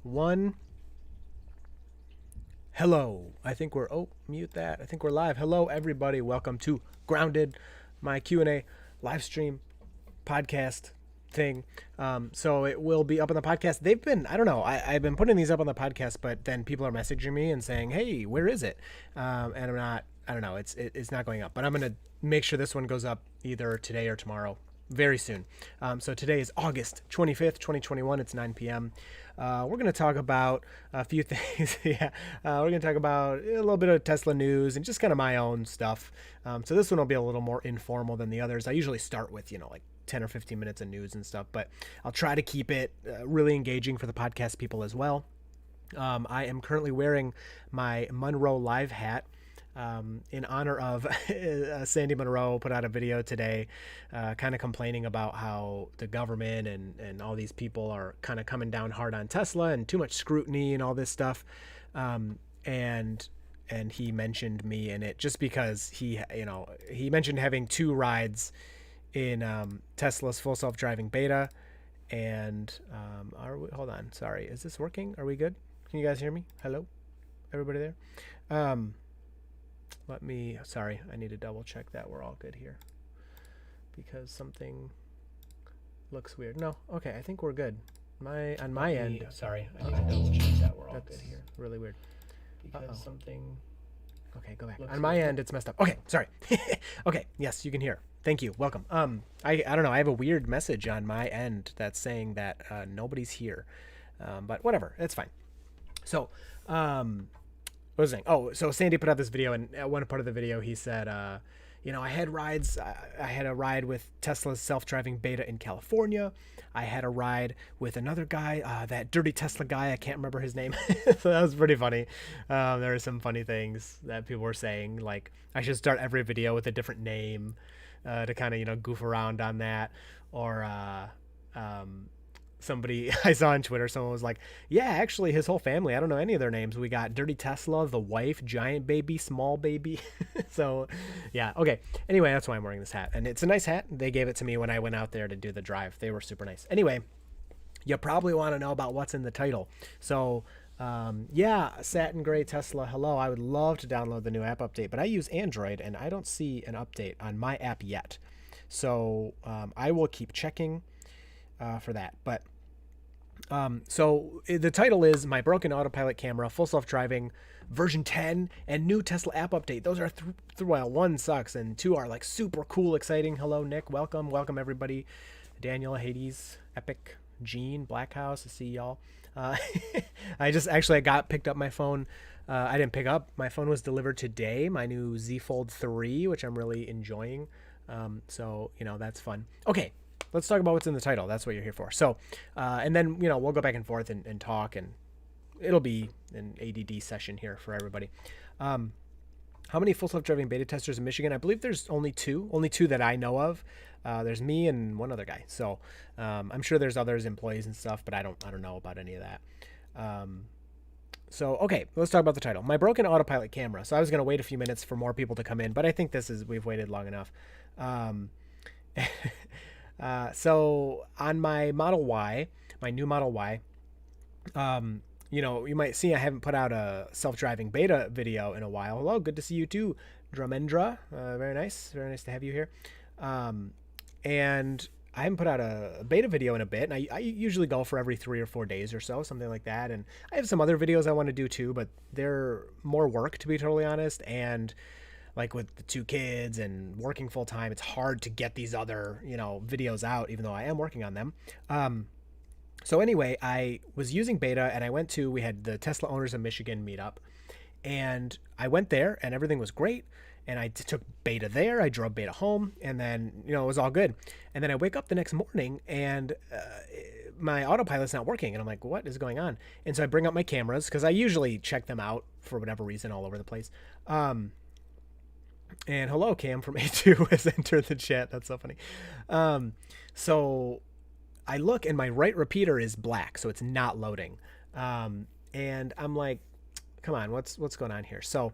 1. Hello. I think we're, mute that. I think we're live. Hello, everybody. Welcome to Grounded, my Q&A live stream podcast thing. So it will be up on the podcast. They've been, I don't know, I've been putting these up on the podcast, but then people are messaging me and saying, hey, where is it? And I'm not, I don't know, it's not going up, but I'm going to make sure this one goes up either today or tomorrow very soon. So today is August 25th, 2021. It's 9 p.m. We're going to talk about a few things. Yeah, we're going to talk about a little bit of Tesla news and just kind of my own stuff. So this one will be a little more informal than the others. I usually start with, like 10 or 15 minutes of news and stuff, but I'll try to keep it really engaging for the podcast people as well. I am currently wearing my Monroe Live hat. In honor of Sandy Monroe put out a video today kind of complaining about how the government and all these people are kind of coming down hard on Tesla and too much scrutiny and all this stuff. And he mentioned me in it just because he mentioned having 2 rides in Tesla's full self-driving beta. And hold on, sorry, is this working? Are we good? Can you guys hear me? Hello, everybody there? Sorry, I need to double check that we're all good here because something looks weird. No, okay, I think we're good. On my end, sorry, I need to double check that we're all good here. Really weird. Because something. Okay, go back. On my end, it's messed up. Okay, sorry. Okay, yes, you can hear. Thank you. Welcome. I don't know. I have a weird message on my end that's saying that nobody's here, but whatever, it's fine. So, what was I saying? Oh, so Sandy put out this video, and at one part of the video, he said, I had rides. I had a ride with Tesla's self-driving beta in California. I had a ride with another guy, that dirty Tesla guy. I can't remember his name. So that was pretty funny. There were some funny things that people were saying, like I should start every video with a different name to kind of, goof around on that. Or somebody I saw on Twitter, someone was like, yeah, actually his whole family, I don't know any of their names. We got Dirty Tesla, the wife, Giant Baby, Small Baby. So yeah, okay. Anyway, that's why I'm wearing this hat. And it's a nice hat. They gave it to me when I went out there to do the drive. They were super nice. Anyway, you probably want to know about what's in the title. So Satin Gray Tesla, hello. I would love to download the new app update, but I use Android and I don't see an update on my app yet. So I will keep checking for that. But so the title is My Broken Autopilot Camera, Full Self-Driving, version 10, and new Tesla app update. Those are, well, 1 sucks, and 2 are like super cool, exciting. Hello, Nick. Welcome, everybody. Daniel, Hades, Epic, Gene, Blackhouse, I see y'all. I got picked up my phone. I didn't pick up. My phone was delivered today, my new Z Fold 3, which I'm really enjoying. So, that's fun. Okay. Let's talk about what's in the title. That's what you're here for. So, and then, we'll go back and forth and talk, and it'll be an ADD session here for everybody. How many full self-driving beta testers in Michigan? I believe there's only two that I know of. There's me and one other guy. So, I'm sure there's others, employees and stuff, but I don't know about any of that. So, okay, let's talk about the title. My Broken Autopilot Camera. So I was going to wait a few minutes for more people to come in, but I think we've waited long enough. So on my Model Y, my new Model Y, you might see I haven't put out a self-driving beta video in a while. Hello, good to see you too, Dramendra. Very nice to have you here. And I haven't put out a beta video in a bit, and I usually go for every 3 or 4 days or so, something like that. And I have some other videos I want to do too, but they're more work, to be totally honest, and like with the 2 kids and working full time, it's hard to get these other, videos out, even though I am working on them. So anyway, I was using beta, and we had the Tesla Owners of Michigan meetup, and I went there and everything was great. And I took beta there. I drove beta home, and then, it was all good. And then I wake up the next morning and my autopilot's not working. And I'm like, what is going on? And so I bring up my cameras, because I usually check them out for whatever reason all over the place. And hello, Cam from A2 has entered the chat. That's so funny. So I look, and my right repeater is black, so it's not loading. And I'm like, come on, what's going on here? So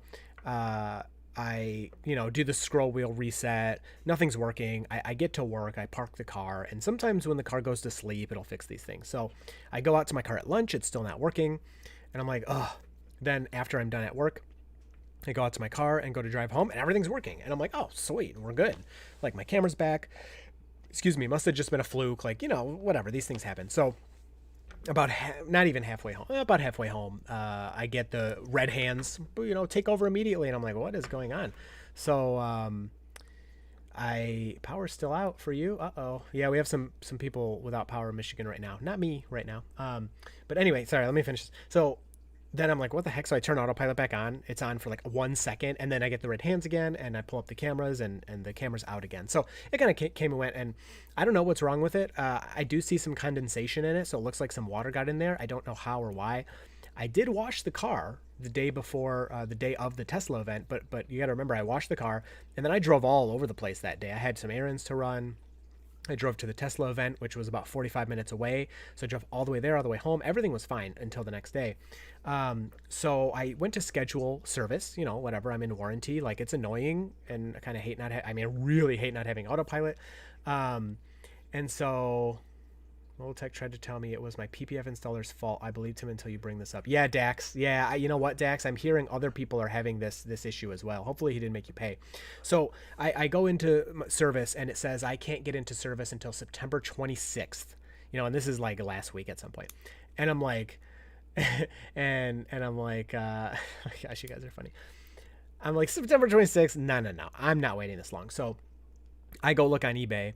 I, do the scroll wheel reset. Nothing's working. I get to work. I park the car. And sometimes when the car goes to sleep, it'll fix these things. So I go out to my car at lunch. It's still not working. And I'm like, oh. Then after I'm done at work, I go out to my car and go to drive home and everything's working. And I'm like, oh, sweet. We're good. Like my camera's back. Excuse me. Must have just been a fluke. Like, whatever. These things happen. So about not even halfway home, about halfway home, I get the red hands, take over immediately. And I'm like, what is going on? So, power's still out for you. Uh-oh. Yeah, we have some people without power in Michigan right now. Not me right now. But anyway, sorry, let me finish. So then I'm like, what the heck? So I turn Autopilot back on. It's on for like 1 second, and then I get the red hands again, and I pull up the cameras, and the camera's out again. So it kind of came and went, and I don't know what's wrong with it. I do see some condensation in it, so it looks like some water got in there. I don't know how or why. I did wash the car the day before, the day of the Tesla event, but you got to remember, I washed the car, and then I drove all over the place that day. I had some errands to run. I drove to the Tesla event, which was about 45 minutes away. So I drove all the way there, all the way home. Everything was fine until the next day. So I went to schedule service, whatever. I'm in warranty. Like, it's annoying, and I kind of hate I really hate not having Autopilot. And so Mobile Tech tried to tell me it was my PPF installer's fault. I believed him until you bring this up. Yeah, Dax. Yeah, you know what, Dax? I'm hearing other people are having this issue as well. Hopefully he didn't make you pay. So I go into service, and it says I can't get into service until September 26th. And this is like last week at some point. And I'm like, and I'm like, oh gosh, you guys are funny. I'm like, September 26th? No. I'm not waiting this long. So I go look on eBay,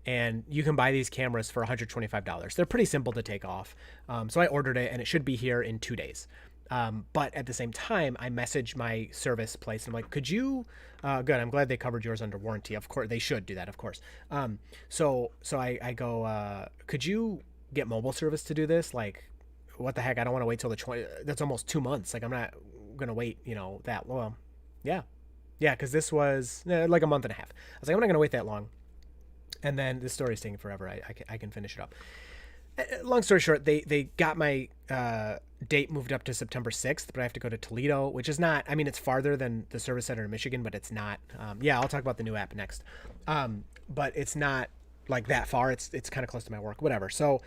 and you can buy these cameras for $125. They're pretty simple to take off. So I ordered it, and it should be here in 2 days. But at the same time, I messaged my service place, and I'm like, could you, good, I'm glad they covered yours under warranty. Of course, they should do that, of course. So I go, could you get mobile service to do this? Like, what the heck? I don't want to wait till the 20, that's almost 2 months. Like, I'm not going to wait, that long. Yeah, because this was like a month and a half. I was like, I'm not going to wait that long. And then this story is taking forever. I can finish it up. Long story short, they got my date moved up to September 6th, but I have to go to Toledo, which is not, it's farther than the service center in Michigan, but it's not. I'll talk about the new app next. But it's not like that far. It's kind of close to my work, whatever. So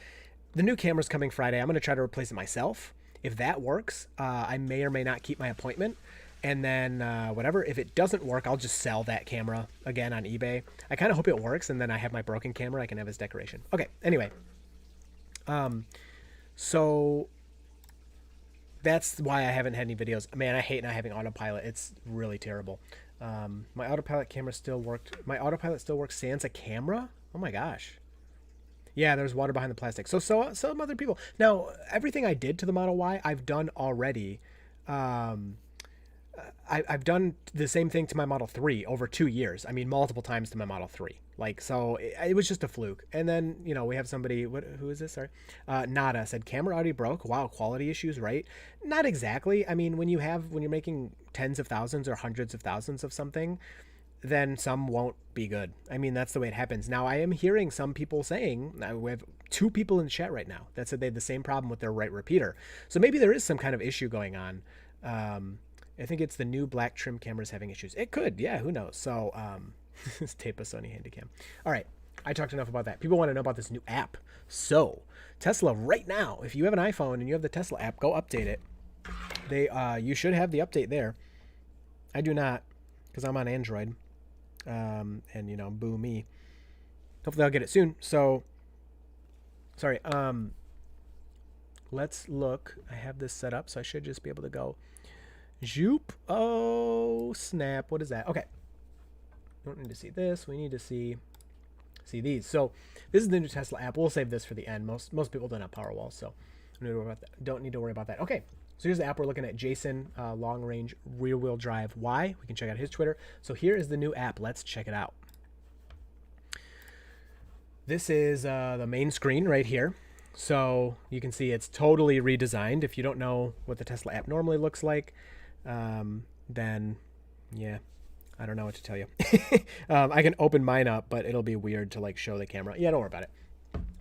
the new camera's coming Friday. I'm going to try to replace it myself. If that works, I may or may not keep my appointment. And then whatever, if it doesn't work, I'll just sell that camera again on eBay. I kind of hope it works, and then I have my broken camera. I can have as decoration. Okay, anyway. So that's why I haven't had any videos. Man, I hate not having Autopilot. It's really terrible. My Autopilot camera still worked. My Autopilot still works sans a camera? Oh my gosh. Yeah, there's water behind the plastic. So some other people. Now, everything I did to the Model Y, I've done already. I've done the same thing to my Model 3 over 2 years. Multiple times to my Model 3. Like, so it was just a fluke. And then, we have somebody, who is this? Sorry. Nada said, camera already broke. Wow, quality issues, right? Not exactly. When you're making tens of thousands or hundreds of thousands of something, then some won't be good. That's the way it happens. Now, I am hearing some people saying, we have 2 people in the chat right now that said they had the same problem with their right repeater. So maybe there is some kind of issue going on. I think it's the new black trim cameras having issues. It could, yeah, who knows? So, this tape a Sony Handycam. All right, I talked enough about that. People want to know about this new app. So, Tesla right now, if you have an iPhone and you have the Tesla app, go update it. You should have the update there. I do not, because I'm on Android. And boo me. Hopefully I'll get it soon. So, sorry. Let's look. I have this set up, so I should just be able to go. Zoop. Oh, snap. What is that? Okay. Don't need to see this. We need to see these. So this is the new Tesla app. We'll save this for the end. Most people don't have Powerwall, so don't need to worry about that. Okay. So here's the app we're looking at. Jason, long range rear wheel drive Y. We can check out his Twitter. So here is the new app. Let's check it out. This is the main screen right here. So you can see it's totally redesigned. If you don't know what the Tesla app normally looks like, then yeah, I don't know what to tell you. I can open mine up, but it'll be weird to like show the camera. Yeah, don't worry about it.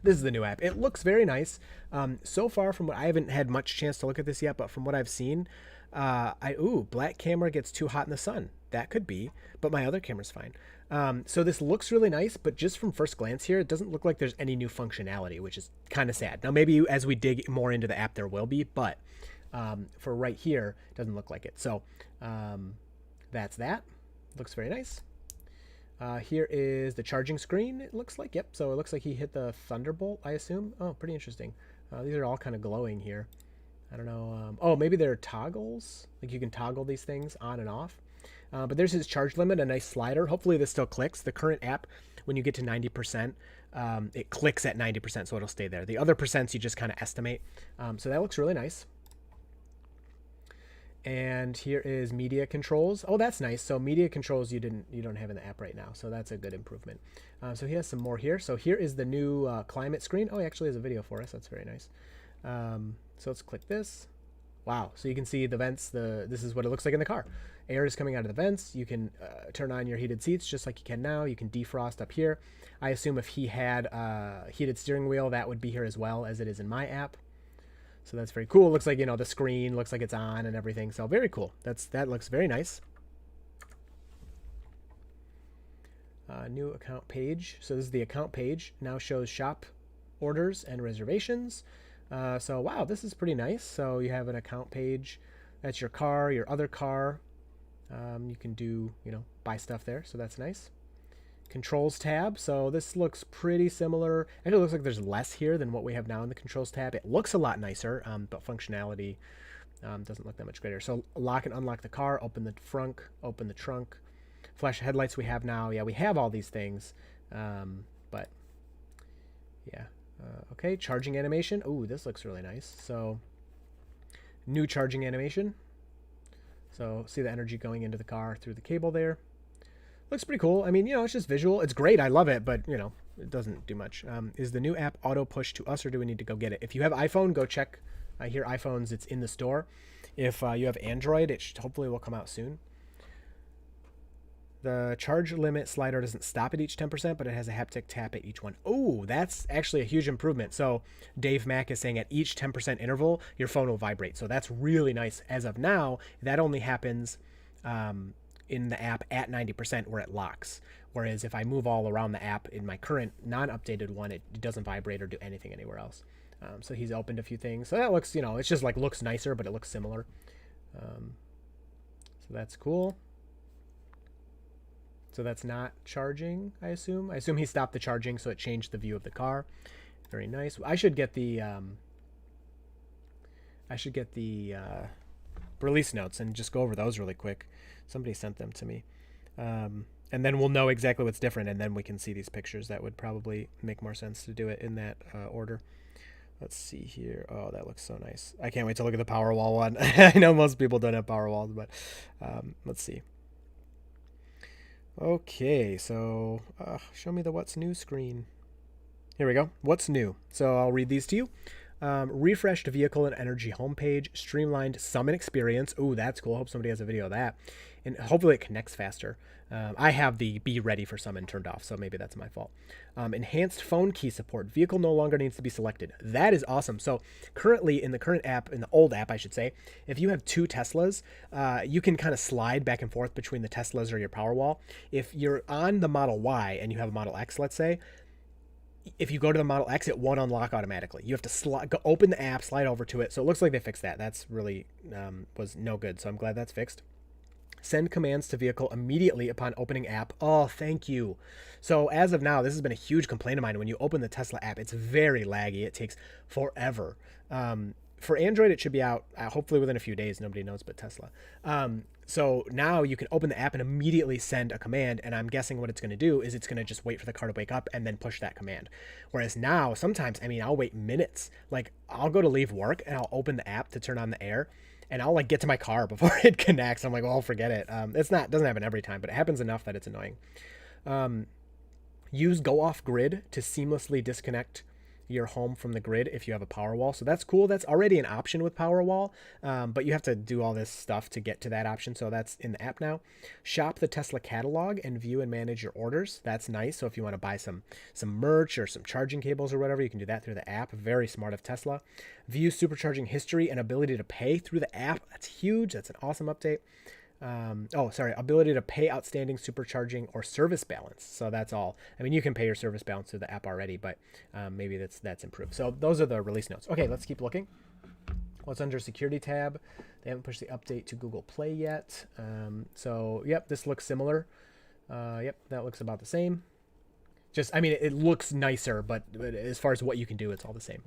This is the new app. It looks very nice. So far, from what I haven't had much chance to look at this yet, but from what I've seen, black camera gets too hot in the sun. That could be, but my other camera's fine. So this looks really nice, but just from first glance here, it doesn't look like there's any new functionality, which is kind of sad. Now, maybe as we dig more into the app, there will be, but for right here, it doesn't look like it. So that's that. Looks very nice. Here is the charging screen, it looks like. Yep, so it looks like he hit the Thunderbolt, I assume. Oh, pretty interesting. These are all kind of glowing here. I don't know. Oh, maybe they're toggles. Like you can toggle these things on and off. But there's his charge limit, a nice slider. Hopefully this still clicks. The current app, when you get to 90%, it clicks at 90%, so it'll stay there. The other percents you just kind of estimate. So that looks really nice. And here is media controls. Oh, that's nice. So media controls you don't have in the app right now, so that's a good improvement. So he has some more here. So here is the new climate screen. Oh, he actually has a video for us. That's very nice. So let's click this. Wow. So you can see the vents. This is what it looks like in the car. Air is coming out of the vents. You can turn on your heated seats just like you can now. You can defrost up here. I assume if he had heated steering wheel, that would be here as well as it is in my app. So that's very cool. It looks like, the screen looks like it's on and everything. So very cool. That looks very nice. New account page. So this is the account page. Now shows shop orders and reservations. So wow, this is pretty nice. So you have an account page. That's your car, your other car. You can do, buy stuff there. So that's nice. Controls tab. So this looks pretty similar. Actually, it looks like there's less here than what we have now in the controls tab. It looks a lot nicer, but functionality doesn't look that much greater. So lock and unlock the car, open the trunk, flash headlights we have now. Yeah, we have all these things, but yeah. Okay, charging animation. Ooh, this looks really nice. So new charging animation. So see the energy going into the car through the cable there. Looks pretty cool. I mean, it's just visual. It's great. I love it, but, it doesn't do much. Is the new app auto push to us, or do we need to go get it? If you have iPhone, go check. I hear iPhones, it's in the store. If you have Android, it hopefully will come out soon. The charge limit slider doesn't stop at each 10%, but it has a haptic tap at each one. Oh, that's actually a huge improvement. So Dave Mack is saying at each 10% interval, your phone will vibrate. So that's really nice. As of now, that only happens in the app at 90% where it locks. Whereas if I move all around the app in my current non-updated one, it doesn't vibrate or do anything anywhere else. So he's opened a few things. So that looks, it's just like looks nicer, but it looks similar. So that's cool. So that's not charging, I assume. I assume he stopped the charging, so it changed the view of the car. Very nice. I should get the release notes and just go over those really quick. Somebody sent them to me. And then we'll know exactly what's different, and then we can see these pictures. That would probably make more sense to do it in that order. Let's see here. Oh, that looks so nice. I can't wait to look at the Powerwall one. I know most people don't have Powerwalls, but let's see. Okay, so show me the what's new screen. Here we go. What's new? So I'll read these to you. Refreshed vehicle and energy homepage, streamlined summon experience. Ooh, that's cool. I hope somebody has a video of that. And hopefully it connects faster. I have the be ready for summon turned off, so maybe that's my fault. Enhanced phone key support. Vehicle no longer needs to be selected. That is awesome. So currently in the current app, in the old app, I should say, if you have two Teslas, you can kind of slide back and forth between the Teslas or your Powerwall. If you're on the Model Y and you have a Model X, let's say, if you go to the Model X, it won't unlock automatically. You have to open the app, slide over to it. So it looks like they fixed that. That's really was no good. So I'm glad that's fixed. Send commands to vehicle immediately upon opening app. Oh, thank you. So as of now, this has been a huge complaint of mine. When you open the Tesla app, it's very laggy. It takes forever. For Android, it should be out hopefully within a few days. Nobody knows but Tesla. So now you can open the app and immediately send a command. And I'm guessing what it's going to do is it's going to just wait for the car to wake up and then push that command. Whereas now, sometimes, I'll wait minutes. Like, I'll go to leave work and I'll open the app to turn on the air. And I'll get to my car before it connects. I'm like, well, forget it. Doesn't happen every time, but it happens enough that it's annoying. Use go off grid to seamlessly disconnect your home from the grid if you have a Powerwall. So that's cool. That's already an option with Powerwall, but you have to do all this stuff to get to that option. So that's in the app now. Shop the Tesla catalog and view and manage your orders. That's nice. So if you want to buy some merch or some charging cables or whatever, you can do that through the app. Very smart of Tesla. View supercharging history and ability to pay through the app. That's huge. That's an awesome update. Ability to pay outstanding supercharging or service balance. So that's all. I mean, you can pay your service balance through the app already, but maybe that's improved. So those are the release notes. Okay, let's keep looking. What's under security tab? They haven't pushed the update to Google Play yet. Yep, this looks similar. Yep, that looks about the same. I mean, it looks nicer, but as far as what you can do, it's all the same.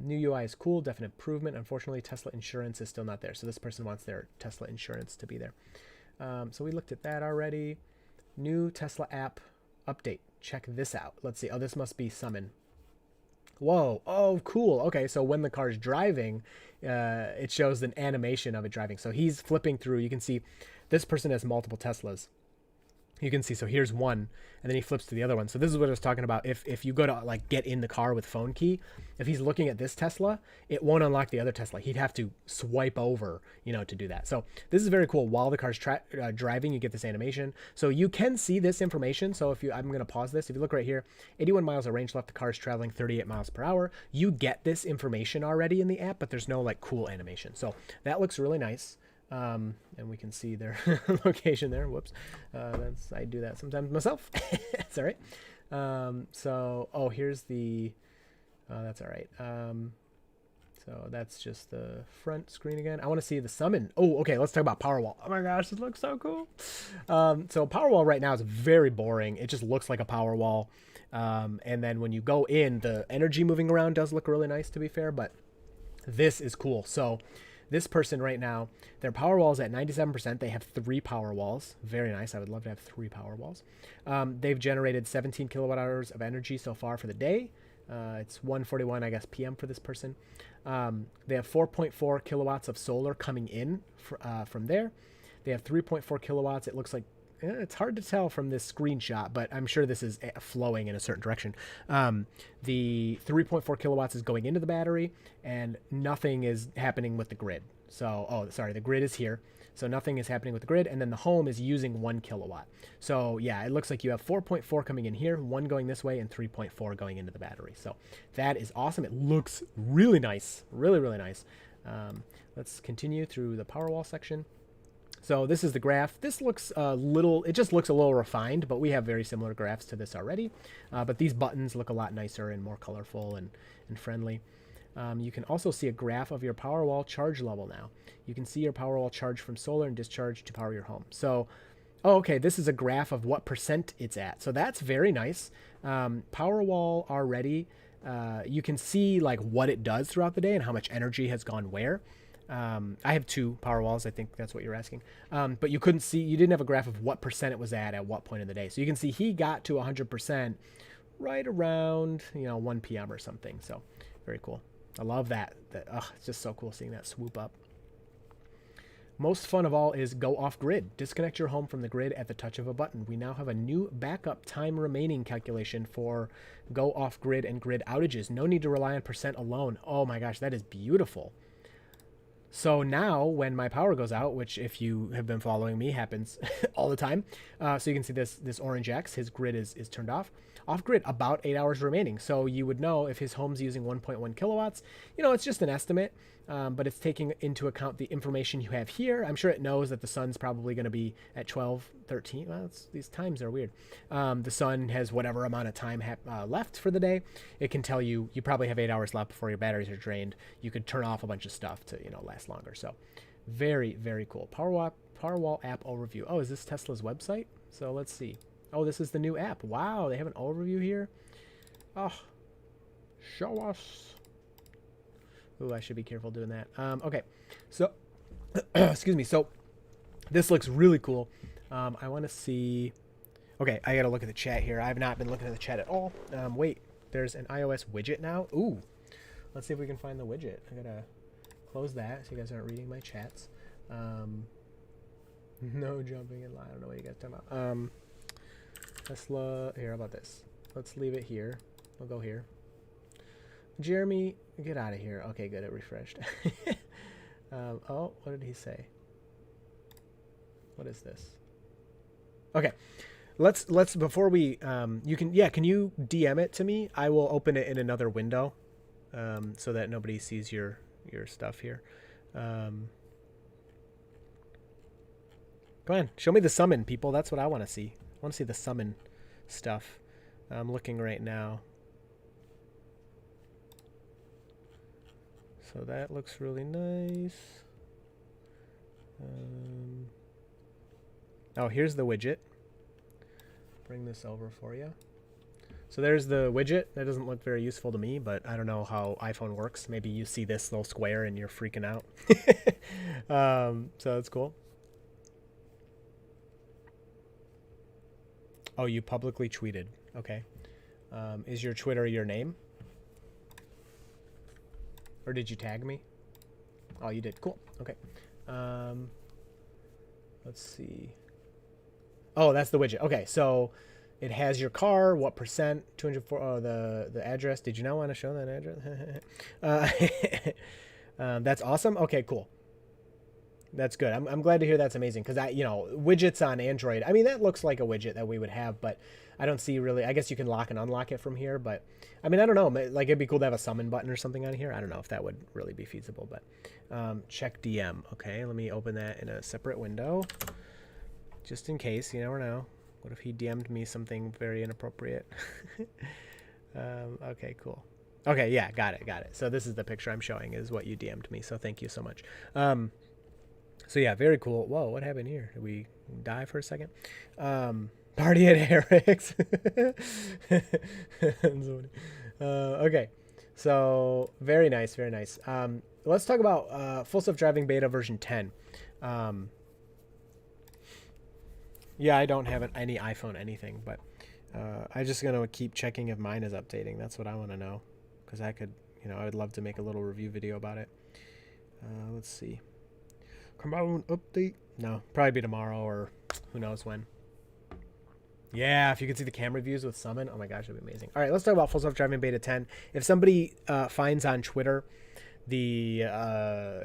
New UI is cool, definite improvement. Unfortunately, Tesla insurance is still not there. So this person wants their Tesla insurance to be there. So we looked at that already. New Tesla app update. Check this out. Let's see. Oh, this must be summon. Whoa. Oh, cool. Okay, so when the car is driving, it shows an animation of it driving. So he's flipping through. You can see this person has multiple Teslas. You can see, so here's one, and then he flips to the other one. So this is what I was talking about. If you go to like get in the car with phone key, if he's looking at this Tesla, it won't unlock the other Tesla. He'd have to swipe over, to do that. So this is very cool. While the car's driving, you get this animation. So you can see this information. So I'm going to pause this. If you look right here, 81 miles of range left. The car is traveling 38 miles per hour. You get this information already in the app, but there's no like cool animation. So that looks really nice. And we can see their location there. Whoops. I do that sometimes myself. That's all right. Here's the, that's all right. So that's just the front screen again. I want to see the summon. Oh, okay. Let's talk about Powerwall. Oh my gosh, this looks so cool. So Powerwall right now is very boring. It just looks like a Powerwall. And then when you go in, the energy moving around does look really nice, to be fair, but this is cool. So this person right now, their Powerwall is at 97%. They have 3 Powerwalls. Very nice. I would love to have 3 Powerwalls. They've generated 17 kilowatt hours of energy so far for the day. It's 1:41, I guess, p.m. for this person. They have 4.4 kilowatts of solar coming in from there. They have 3.4 kilowatts. It looks like it's hard to tell from this screenshot, but I'm sure this is flowing in a certain direction. The 3.4 kilowatts is going into the battery, and nothing is happening with the grid. So, the grid is here. So nothing is happening with the grid, and then the home is using 1 kilowatt. So yeah, it looks like you have 4.4 coming in here, 1 going this way, and 3.4 going into the battery. So that is awesome. It looks really nice, really, really nice. Let's continue through the Powerwall section. So this is the graph. This looks it just looks a little refined, but we have very similar graphs to this already. But these buttons look a lot nicer and more colorful and friendly. You can also see a graph of your Powerwall charge level now. You can see your Powerwall charge from solar and discharge to power your home. So, okay, this is a graph of what percent it's at. So that's very nice. Powerwall already, you can see like what it does throughout the day and how much energy has gone where. I have 2 Powerwalls. I think that's what you're asking. But you didn't have a graph of what percent it was at what point in the day. So you can see he got to 100% right around, 1 p.m. or something. So very cool. I love that. It's just so cool seeing that swoop up. Most fun of all is go off grid. Disconnect your home from the grid at the touch of a button. We now have a new backup time remaining calculation for go off grid and grid outages. No need to rely on percent alone. Oh my gosh, that is beautiful. So now when my power goes out, which if you have been following me happens all the time. So you can see this orange X, his grid is turned off. Off grid, about 8 hours remaining. So you would know if his home's using 1.1 kilowatts, it's just an estimate, but it's taking into account the information you have here. I'm sure it knows that the sun's probably going to be at 12, 13. Well, these times are weird. The sun has whatever amount of time left for the day. It can tell you probably have 8 hours left before your batteries are drained. You could turn off a bunch of stuff to, last longer. So very, very cool. Powerwall app overview. Oh, is this Tesla's website? So let's see. Oh, this is the new app. Wow, they have an overview here. Oh, show us. Ooh, I should be careful doing that. Okay, so, excuse me. So, this looks really cool. I want to see. Okay, I got to look at the chat here. I have not been looking at the chat at all. Wait, there's an iOS widget now. Ooh, let's see if we can find the widget. I got to close that so you guys aren't reading my chats. No jumping in line. I don't know what you guys are talking about. Tesla, here, how about this? Let's leave it here. We'll go here. Jeremy, get out of here. Okay, good. It refreshed. Oh, what did he say? What is this? Okay. Let's before we you can can you DM it to me? I will open it in another window so that nobody sees your stuff here. Come on, show me the summon, people. That's what I want to see. I want to see the summon stuff. I'm looking right now. So that looks really nice. Oh, here's the widget. Bring this over for you. So there's the widget. That doesn't look very useful to me, but I don't know how iPhone works. Maybe you see this little square and you're freaking out. So that's cool. Oh, you publicly tweeted. Okay. Is your Twitter your name? Or did you tag me? Oh, you did. Cool. Okay. Let's see. Oh, that's the widget. Okay, so it has your car, what percent, 204. Oh, the address. Did you not want to show that address? That's awesome. Okay, cool. That's good. I'm glad to hear that's amazing because widgets on Android. I mean, that looks like a widget that we would have, but I don't see really. I guess you can lock and unlock it from here, but I mean, I don't know. Like, it'd be cool to have a summon button or something on here. I don't know if that would really be feasible, but check DM. Okay, let me open that in a separate window just in case. You never know. What if he DM'd me something very inappropriate? Okay, cool. Okay, yeah, got it. So this is the picture I'm showing is what you DM'd me. So thank you so much. So yeah, very cool. Whoa, what happened here? Did we die for a second? Party at Eric's. Okay, so very nice, very nice. Let's talk about full self-driving beta version 10. Yeah, I don't have any iPhone anything, but I'm just gonna keep checking if mine is updating. That's what I want to know, because I could, I would love to make a little review video about it. Let's see. Come on, update. No, probably be tomorrow or who knows when. Yeah, if you could see the camera views with Summon, oh my gosh, that'd be amazing. All right, let's talk about full self-driving beta 10. If somebody finds on Twitter the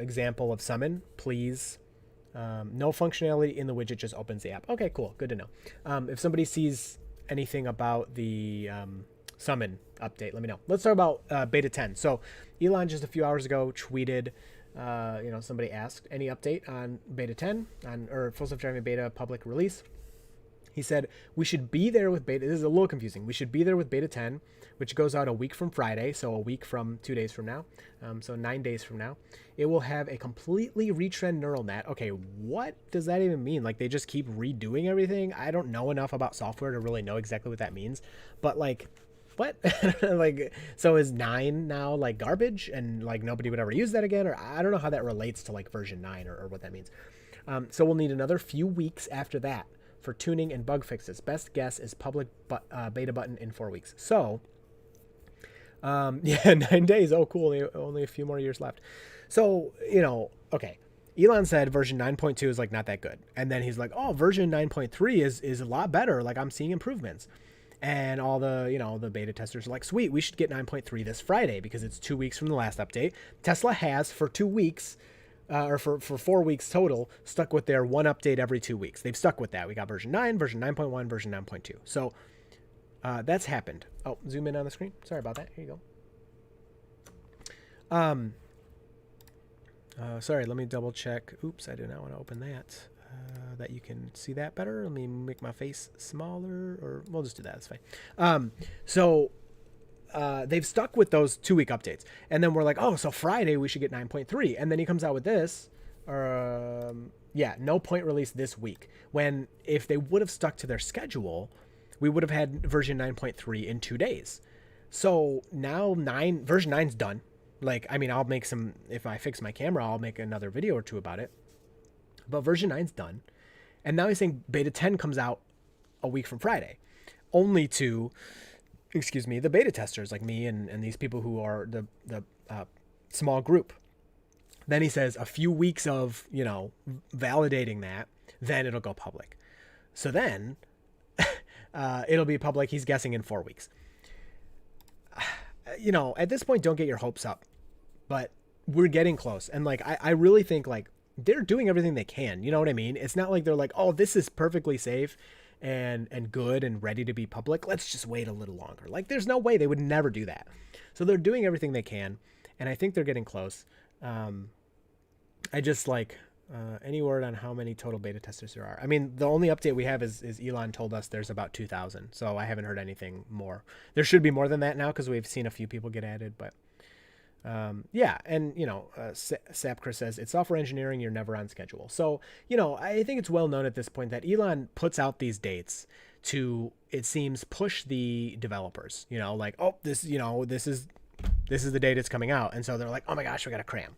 example of Summon, please. No functionality in the widget, just opens the app. Okay, cool. Good to know. If somebody sees anything about the Summon update, let me know. Let's talk about beta 10. So Elon just a few hours ago tweeted, somebody asked any update on beta 10 or full self-driving beta public release. He said, we should be there with beta. This is a little confusing. We should be there with beta 10, which goes out a week from Friday. So a week from 2 days from now. So 9 days from now. It will have a completely retrained neural net. Okay, what does that even mean? Like, they just keep redoing everything? I don't know enough about software to really know exactly what that means. But, like, what? Like, so is 9 now, like, garbage? And, like, nobody would ever use that again? Or I don't know how that relates to, like, version 9 or what that means. So we'll need another few weeks after that for tuning and bug fixes. Best guess is public beta button in 4 weeks. So, yeah, 9 days. Oh, cool. Only a few more years left. So, okay. Elon said version 9.2 is like not that good. And then he's like, oh, version 9.3 is a lot better. Like, I'm seeing improvements. And all the, the beta testers are like, sweet, we should get 9.3 this Friday because it's 2 weeks from the last update. Tesla has for 2 weeks or for 4 weeks total, stuck with their one update every 2 weeks. They've stuck with that. We got version 9, version 9.1, version 9.2. So that's happened. Oh, zoom in on the screen. Sorry about that. Here you go. Sorry, let me double check. Oops, I do not want to open that. That you can see that better. Let me make my face smaller, or we'll just do that. That's fine. They've stuck with those 2 week updates. And then we're like, oh, so Friday we should get 9.3. And then he comes out with this, no point release this week. When if they would have stuck to their schedule, we would have had version 9.3 in 2 days. So now version 9's done. Like, I mean, I'll make if I fix my camera, I'll make another video or two about it. But version 9's done. And now he's saying beta 10 comes out a week from Friday. Only to the beta testers like me and these people who are the small group. Then he says a few weeks of, validating that, then it'll go public. So then it'll be public, he's guessing, in 4 weeks. at this point, don't get your hopes up, but we're getting close. And like, I really think like they're doing everything they can. You know what I mean? It's not like they're like, oh, this is perfectly safe and good and ready to be public. Let's just wait a little longer. Like, there's no way they would never do that. So they're doing everything they can, and I think they're getting close. I just like any word on how many total beta testers there are. I mean, the only update we have is Elon told us there's about 2,000. So I haven't heard anything more. There should be more than that now because we've seen a few people get added, but yeah. And, Sapker says it's software engineering. You're never on schedule. So, I think it's well known at this point that Elon puts out these dates to, it seems, push the developers, like, oh, this is the date it's coming out. And so they're like, oh my gosh, we got to cram.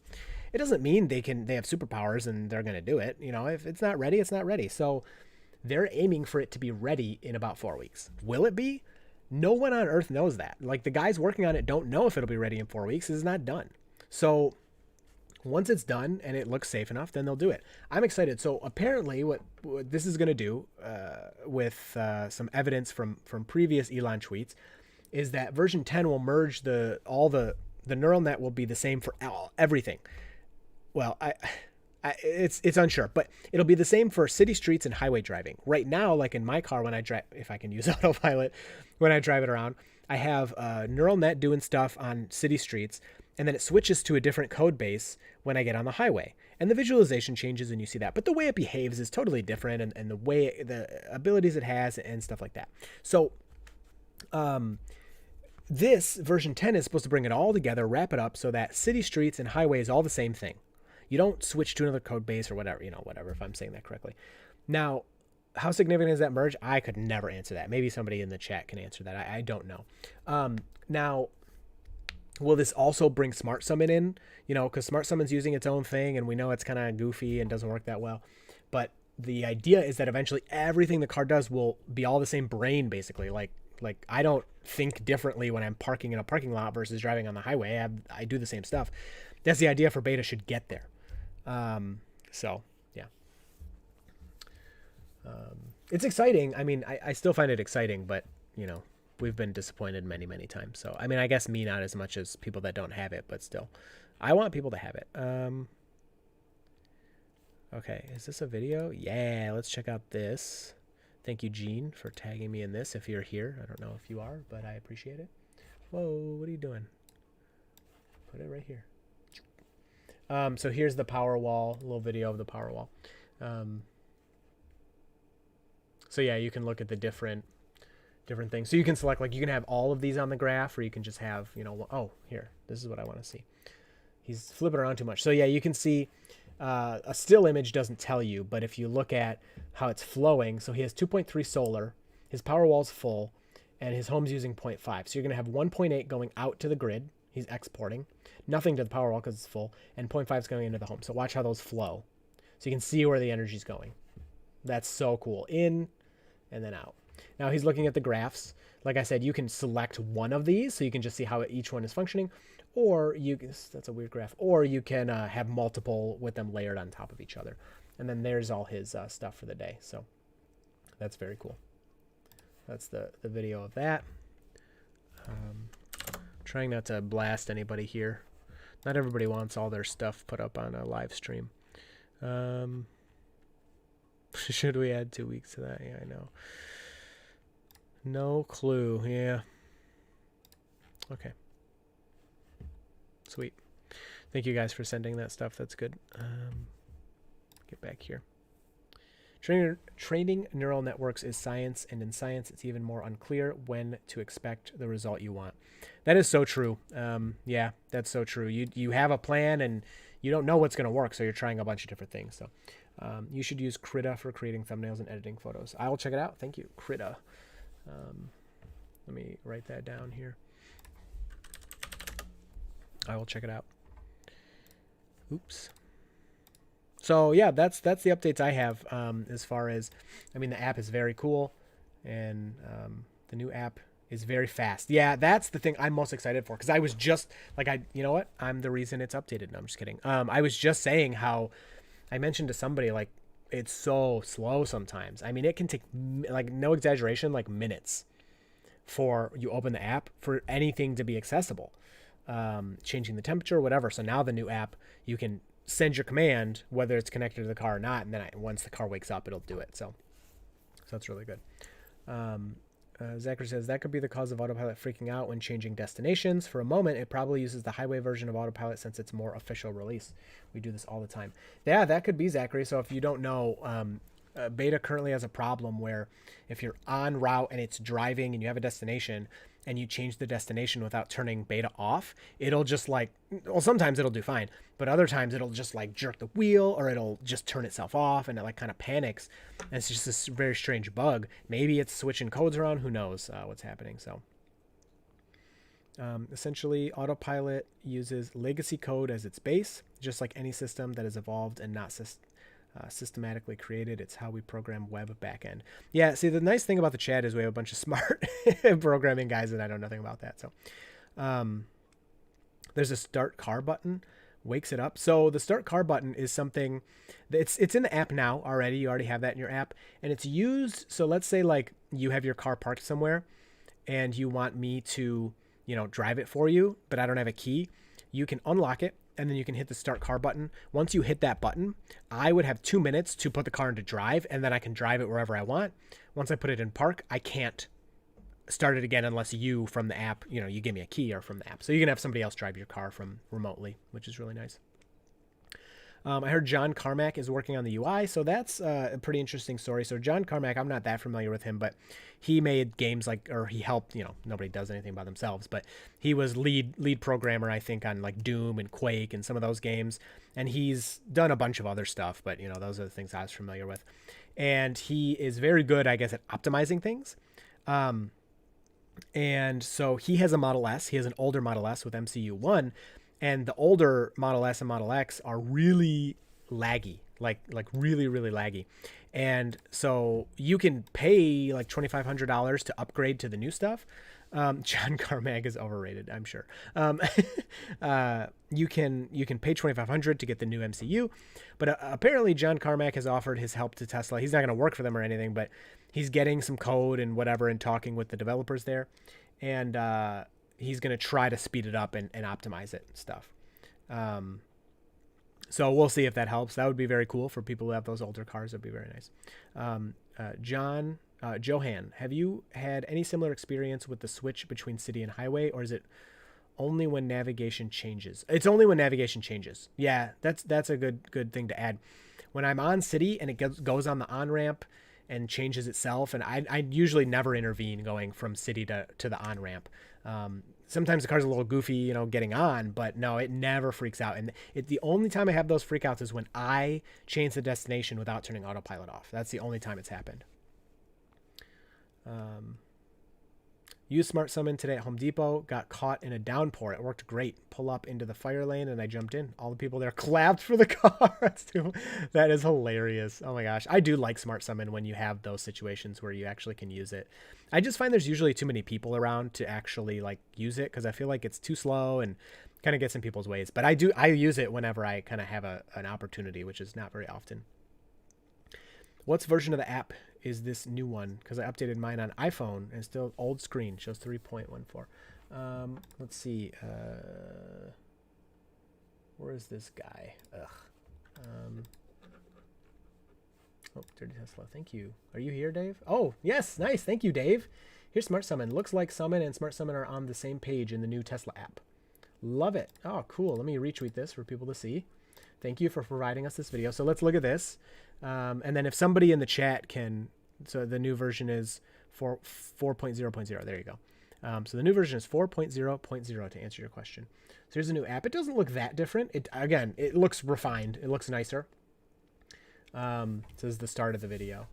It doesn't mean they have superpowers and they're going to do it. If it's not ready, it's not ready. So they're aiming for it to be ready in about 4 weeks. Will it be? No one on earth knows that. Like, the guys working on it don't know if it'll be ready in 4 weeks. It's not done. So once it's done and it looks safe enough, then they'll do it. I'm excited. So apparently what this is going to do with some evidence from previous Elon tweets is that version 10 will merge the neural net will be the same for everything. Well, it's unsure, but it'll be the same for city streets and highway driving. Right now, like in my car, when I drive, if I can use Autopilot, when I drive it around, I have a neural net doing stuff on city streets, and then it switches to a different code base when I get on the highway. And the visualization changes and you see that. But the way it behaves is totally different, and the way, the abilities it has and stuff like that. So this version 10 is supposed to bring it all together, wrap it up so that city streets and highway is all the same thing. You don't switch to another code base or whatever, whatever, if I'm saying that correctly. Now, how significant is that merge? I could never answer that. Maybe somebody in the chat can answer that. I don't know. Now, will this also bring Smart Summon in? Because Smart Summon's using its own thing, and we know it's kind of goofy and doesn't work that well. But the idea is that eventually everything the car does will be all the same brain, basically. Like I don't think differently when I'm parking in a parking lot versus driving on the highway. I do the same stuff. That's the idea for beta should get there. So yeah. It's exciting. I mean, I still find it exciting, but we've been disappointed many, many times. So, I mean, I guess me not as much as people that don't have it, but still I want people to have it. Okay. Is this a video? Yeah. Let's check out this. Thank you, Gene, for tagging me in this. If you're here, I don't know if you are, but I appreciate it. Whoa, what are you doing? Put it right here. So here's the Powerwall, a little video of the Powerwall. So yeah, you can look at the different things. So you can select, like, you can have all of these on the graph, or you can just have, oh, here, this is what I want to see. He's flipping around too much. So yeah, you can see a still image doesn't tell you, but if you look at how it's flowing, so he has 2.3 solar, his Powerwall's full, and his home's using 0.5. So you're going to have 1.8 going out to the grid. He's exporting. Nothing to the Powerwall because it's full, and 0.5 is going into the home. So watch how those flow. So you can see where the energy's going. That's so cool. In and then out. Now he's looking at the graphs. Like I said, you can select one of these, so you can just see how each one is functioning, or that's a weird graph, or you can have multiple with them layered on top of each other. And then there's all his stuff for the day. So that's very cool. That's the video of that. Trying not to blast anybody here. Not everybody wants all their stuff put up on a live stream. Should we add 2 weeks to that? Yeah, I know. No clue. Yeah. Okay. Sweet. Thank you guys for sending that stuff. That's good. Get back here. Training neural networks is science, and in science, it's even more unclear when to expect the result you want. That is so true. Yeah, that's so true. You have a plan, and you don't know what's going to work, so you're trying a bunch of different things. So you should use Krita for creating thumbnails and editing photos. I will check it out. Thank you, Krita. Let me write that down here. I will check it out. Oops. So yeah, that's the updates I have as far as, I mean, the app is very cool, and the new app is very fast. Yeah, that's the thing I'm most excited for, because I was just like, you know what? I'm the reason it's updated. No, I'm just kidding. I was just saying how I mentioned to somebody, like, it's so slow sometimes. I mean, it can take, like, no exaggeration, like minutes for you open the app for anything to be accessible, changing the temperature, whatever. So now the new app, you can send your command whether it's connected to the car or not, and then once the car wakes up, it'll do it. So that's really good. Zachary says that could be the cause of Autopilot freaking out when changing destinations. For a moment, it probably uses the highway version of Autopilot since it's more official release. We do this all the time. Yeah, that could be, Zachary. So if you don't know, beta currently has a problem where if you're en route and it's driving and you have a destination and you change the destination without turning beta off, it'll just like, well, sometimes it'll do fine, but other times it'll just like jerk the wheel or it'll just turn itself off and it like kind of panics. And it's just this very strange bug. Maybe it's switching codes around. Who knows what's happening. So essentially, Autopilot uses legacy code as its base, just like any system that is evolved and not systematically created. It's how we program web backend. Yeah, see, the nice thing about the chat is we have a bunch of smart programming guys and I know nothing about that. So there's a start car button, wakes it up. So the start car button is something it's in the app now already. You already have that in your app and it's used. So let's say like you have your car parked somewhere and you want me to, drive it for you, but I don't have a key. You can unlock it and then you can hit the start car button. Once you hit that button, I would have 2 minutes to put the car into drive and then I can drive it wherever I want. Once I put it in park, I can't start it again unless you from the app, you give me a key or from the app. So you can have somebody else drive your car from remotely, which is really nice. I heard John Carmack is working on the UI, so that's a pretty interesting story. So John Carmack, I'm not that familiar with him, but he made games or he helped, nobody does anything by themselves, but he was lead programmer, I think, on like Doom and Quake and some of those games. And he's done a bunch of other stuff, but those are the things I was familiar with. And he is very good, I guess, at optimizing things. And so he has a Model S. He has an older Model S with MCU 1. And the older Model S and Model X are really laggy, like really, really laggy. And so you can pay like $2,500 to upgrade to the new stuff. John Carmack is overrated, I'm sure. You can pay $2,500 to get the new MCU, but apparently John Carmack has offered his help to Tesla. He's not going to work for them or anything, but he's getting some code and whatever and talking with the developers there. And, he's going to try to speed it up and optimize it and stuff. So we'll see if that helps. That would be very cool for people who have those older cars. That'd be very nice. Johan, have you had any similar experience with the switch between city and highway, or is it only when navigation changes? It's only when navigation changes. Yeah, that's a good thing to add. When I'm on city and it goes on the on-ramp and changes itself, and I usually never intervene going from city to the on-ramp. Sometimes the car's a little goofy, getting on, but no, it never freaks out. And the only time I have those freakouts is when I change the destination without turning autopilot off. That's the only time it's happened. Used Smart Summon today at Home Depot, got caught in a downpour. It worked great. Pull up into the fire lane and I jumped in. All the people there clapped for the car. That is hilarious. Oh my gosh. I do like Smart Summon when you have those situations where you actually can use it. I just find there's usually too many people around to actually like use it because I feel like it's too slow and kind of gets in people's ways. But I use it whenever I kind of have an opportunity, which is not very often. What's version of the app is this new one? Because I updated mine on iPhone and still old screen. Shows 3.14. Let's see. Where is this guy? Oh, Dirty Tesla. Thank you. Are you here, Dave? Oh, yes. Nice. Thank you, Dave. Here's Smart Summon. Looks like Summon and Smart Summon are on the same page in the new Tesla app. Love it. Oh, cool. Let me retweet this for people to see. Thank you for providing us this video. So let's look at this. And then if somebody in the chat can, so the new version is 4.0.0. There you go. So the new version is 4.0.0 to answer your question. So here's a new app. It doesn't look that different. It looks refined. It looks nicer. This is the start of the video.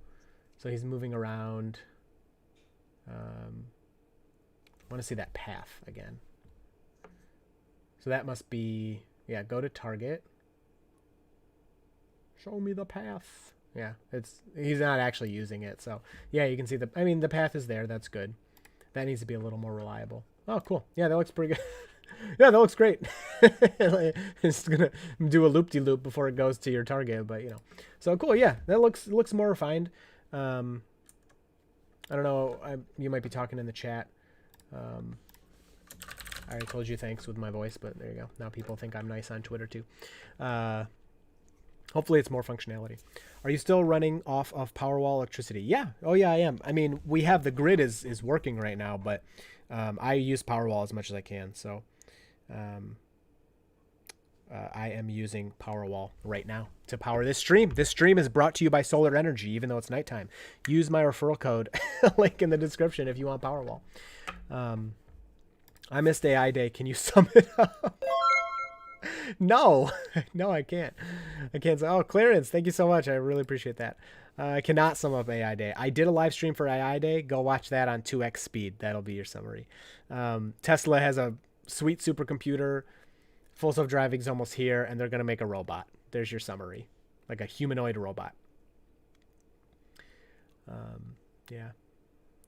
So he's moving around. I want to see that path again. So that must be, yeah, go to target. Show me the path. Yeah, he's not actually using it. So yeah, you can see the path is there. That's good. That needs to be a little more reliable. Oh, cool. Yeah, that looks pretty good. Yeah, that looks great. It's going to do a loop-de-loop before it goes to your target, but So cool. Yeah, that looks more refined. I don't know. You might be talking in the chat. I already told you thanks with my voice, but there you go. Now people think I'm nice on Twitter too. Hopefully it's more functionality. Are you still running off of Powerwall electricity? Yeah. Oh yeah, I am. I mean, we have the grid is working right now, but I use Powerwall as much as I can. So I am using Powerwall right now to power this stream. This stream is brought to you by solar energy, even though it's nighttime. Use my referral code, link in the description if you want Powerwall. I missed AI Day. Can you sum it up? No, no, I can't. I can't say, oh, Clarence, thank you so much. I really appreciate that. I cannot sum up AI Day. I did a live stream for AI Day. Go watch that on 2x speed. That'll be your summary. Tesla has a sweet supercomputer. Full self-driving is almost here, and they're going to make a robot. There's your summary. Like a humanoid robot. Yeah.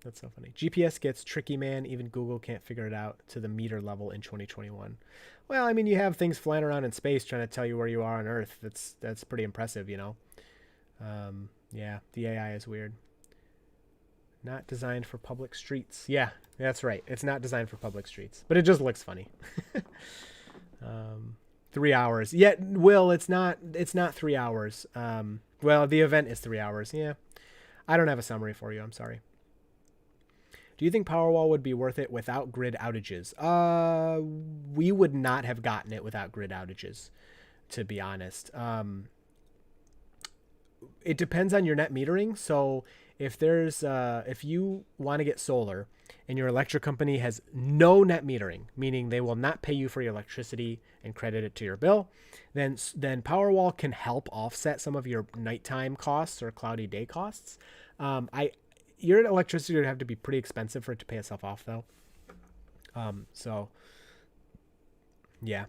That's so funny. GPS gets tricky, man. Even Google can't figure it out to the meter level in 2021. Well, I mean, you have things flying around in space trying to tell you where you are on Earth. That's pretty impressive, you know. Yeah, the AI is weird. Not designed for public streets. Yeah, that's right. It's not designed for public streets, but it just looks funny. 3 hours. Yeah, Will, it's not 3 hours. Well, the event is 3 hours. Yeah. I don't have a summary for you. I'm sorry. Do you think Powerwall would be worth it without grid outages? We would not have gotten it without grid outages, to be honest. It depends on your net metering. So if you want to get solar and your electric company has no net metering, meaning they will not pay you for your electricity and credit it to your bill, then Powerwall can help offset some of your nighttime costs or cloudy day costs. Your electricity would have to be pretty expensive for it to pay itself off, though. So, yeah.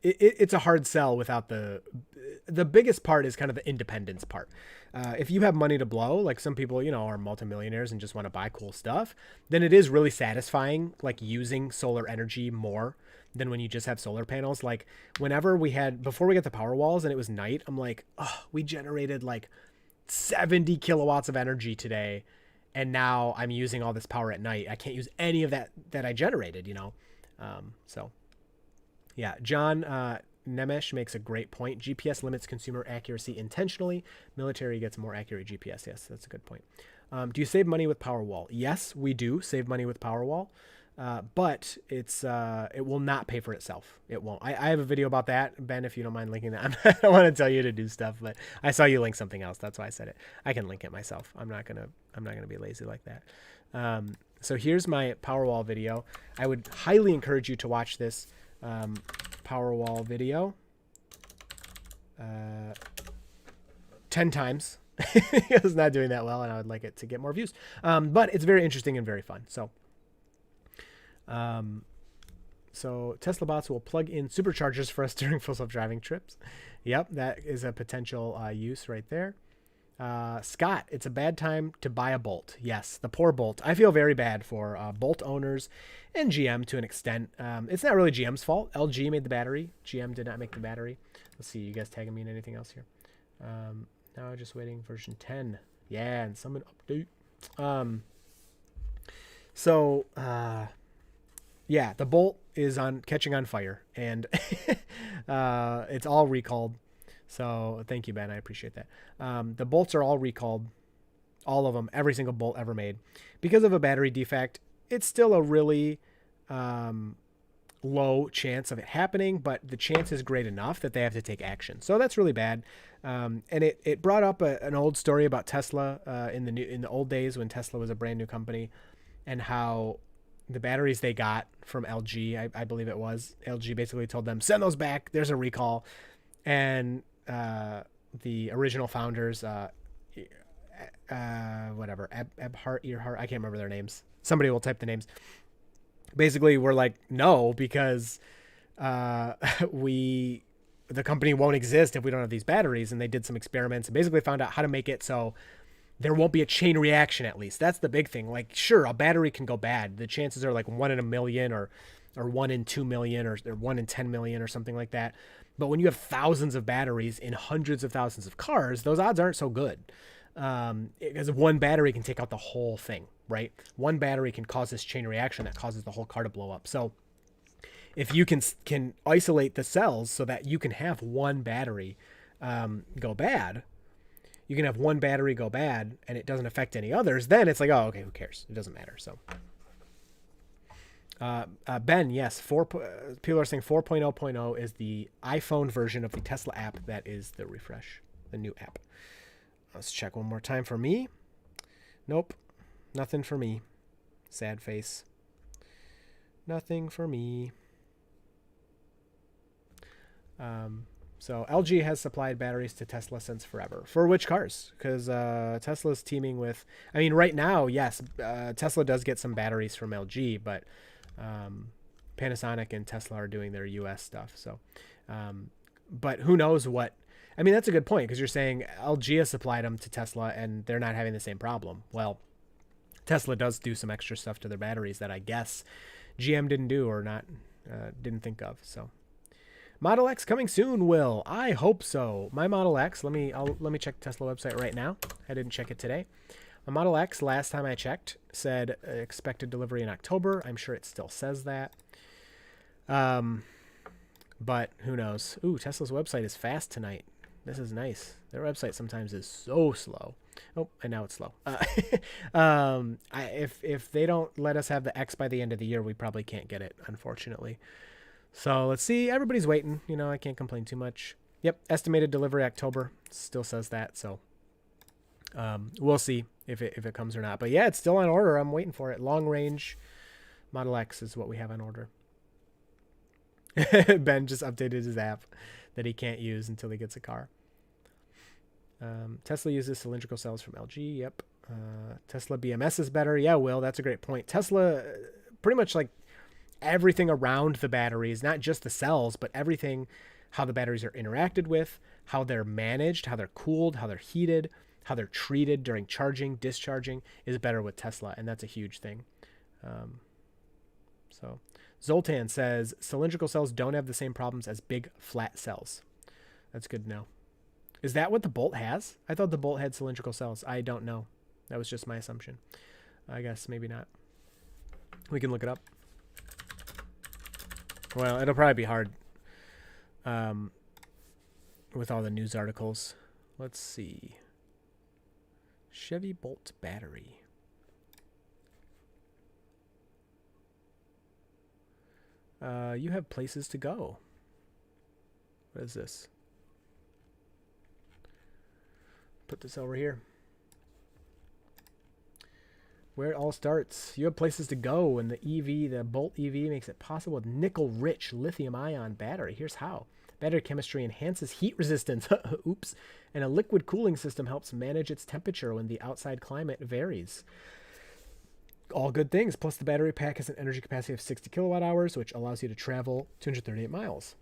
It's a hard sell without the biggest part is kind of the independence part. If you have money to blow, like some people, you know, are multimillionaires and just want to buy cool stuff, then it is really satisfying, like using solar energy more than when you just have solar panels. Like before we get the Powerwalls and it was night, I'm like, oh, we generated like 70 kilowatts of energy today, and now I'm using all this power at night. I can't use any of that I generated, you know. So yeah, John Nemesh makes a great point. GPS limits consumer accuracy intentionally. Military gets more accurate GPS. Yes, that's a good point. Do you save money with Powerwall? Yes, we do save money with Powerwall. But it will not pay for itself. It won't. I have a video about that, Ben, if you don't mind linking that. I don't want to tell you to do stuff, but I saw you link something else. That's why I said it. I can link it myself. I'm not gonna be lazy like that. So here's my Powerwall video. I would highly encourage you to watch this Powerwall video 10 times. It's not doing that well, and I would like it to get more views. But it's very interesting and very fun. So Tesla bots will plug in superchargers for us during full self-driving trips. Yep, that is a potential use right there. Scott, it's a bad time to buy a Bolt. Yes, the poor Bolt. I feel very bad for Bolt owners and GM to an extent. It's not really GM's fault. LG made the battery. GM did not make the battery. Let's see, you guys tagging me in anything else here? Now just waiting version 10. Yeah, and summon update. Yeah, the Bolt is catching on fire, and it's all recalled. So thank you, Ben. I appreciate that. The bolts are all recalled, all of them, every single bolt ever made, because of a battery defect. It's still a really low chance of it happening, but the chance is great enough that they have to take action. So that's really bad. And it brought up an old story about Tesla in the old days when Tesla was a brand new company, and how the batteries they got from LG, I believe it was, LG basically told them, send those back. There's a recall. And the original founders, whatever, Earhart, I can't remember their names. Somebody will type the names. Basically, we're like, no, because the company won't exist if we don't have these batteries. And they did some experiments and basically found out how to make it so there won't be a chain reaction, at least. That's the big thing. Like, sure, a battery can go bad. The chances are like 1 in a million or 1 in 2 million or 1 in 10 million or something like that. But when you have thousands of batteries in hundreds of thousands of cars, those odds aren't so good. Because one battery can take out the whole thing, right? One battery can cause this chain reaction that causes the whole car to blow up. So if you can isolate the cells so that you can have one battery go bad, you can have one battery go bad and it doesn't affect any others, then it's like, oh, okay, who cares? It doesn't matter. So Ben, yes, people are saying 4.0.0 is the iPhone version of the Tesla app. That is the refresh, the new app. Let's check one more time for me. Nope, nothing for me. Sad face. Nothing for me. So LG has supplied batteries to Tesla since forever. For which cars? Because Tesla's teaming with... I mean, right now, yes, Tesla does get some batteries from LG, but Panasonic and Tesla are doing their US stuff. So, but who knows what... I mean, that's a good point, because you're saying LG has supplied them to Tesla and they're not having the same problem. Well, Tesla does do some extra stuff to their batteries that I guess GM didn't do or not didn't think of. So Model X coming soon, Will. I hope so. My Model X, let me check the Tesla website right now. I didn't check it today. My Model X, last time I checked, said expected delivery in October. I'm sure it still says that. But who knows? Ooh, Tesla's website is fast tonight. This is nice. Their website sometimes is so slow. Oh, and now it's slow. If they don't let us have the X by the end of the year, we probably can't get it, unfortunately. So let's see. Everybody's waiting. You know, I can't complain too much. Yep, estimated delivery October. Still says that. So we'll see if it comes or not. But yeah, it's still on order. I'm waiting for it. Long range Model X is what we have on order. Ben just updated his app that he can't use until he gets a car. Tesla uses cylindrical cells from LG. Yep. Tesla BMS is better. Yeah, Will, that's a great point. Tesla, pretty much like everything around the batteries, not just the cells, but everything, how the batteries are interacted with, how they're managed, how they're cooled, how they're heated, how they're treated during charging, discharging, is better with Tesla, and that's a huge thing. So Zoltan says cylindrical cells don't have the same problems as big flat cells. That's good to know. Is that what the Bolt has? I thought the Bolt had cylindrical cells. I don't know. That was just my assumption. I guess maybe not. We can look it up. Well, it'll probably be hard with all the news articles. Let's see. Chevy Bolt battery. You have places to go. What is this? Put this over here. Where it all starts. You have places to go, and the EV, the Bolt EV, makes it possible with nickel-rich lithium-ion battery. Here's how. Battery chemistry enhances heat resistance. Oops. And a liquid cooling system helps manage its temperature when the outside climate varies. All good things. Plus, the battery pack has an energy capacity of 60 kilowatt hours, which allows you to travel 238 miles.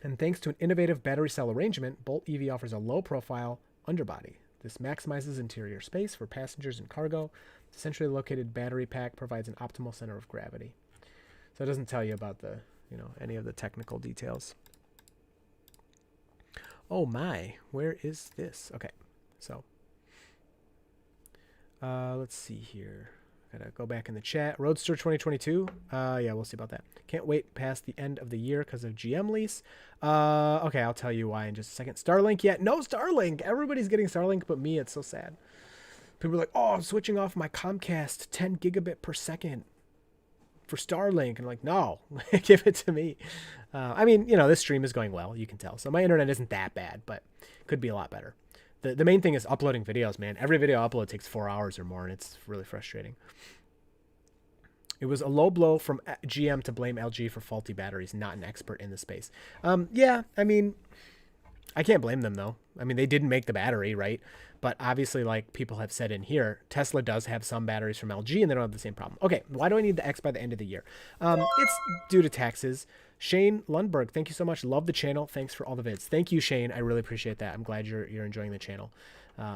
And thanks to an innovative battery cell arrangement, Bolt EV offers a low-profile underbody. This maximizes interior space for passengers and cargo. The centrally located battery pack provides an optimal center of gravity. So it doesn't tell you about the, any of the technical details. Oh my, where is this? Okay, so let's see here. Gotta go back in the chat. Roadster 2022. Yeah, we'll see about that. Can't wait past the end of the year because of GM lease. Okay, I'll tell you why in just a second. Starlink yet? No Starlink. Everybody's getting Starlink but me. It's so sad. People are like, oh, I'm switching off my Comcast 10 gigabit per second for Starlink. And I'm like, no, give it to me. I mean, this stream is going well. You can tell. So my internet isn't that bad, but could be a lot better. The main thing is uploading videos, man. Every video I upload takes 4 hours or more, and it's really frustrating. It was a low blow from GM to blame LG for faulty batteries, not an expert in the space. Yeah, I mean, I can't blame them, though. I mean, they didn't make the battery, right? But obviously, like people have said in here, Tesla does have some batteries from LG, and they don't have the same problem. Okay, why do I need the X by the end of the year? It's due to taxes. Shane Lundberg, thank you so much. Love the channel. Thanks for all the vids. Thank you, Shane. I really appreciate that. I'm glad you're enjoying the channel.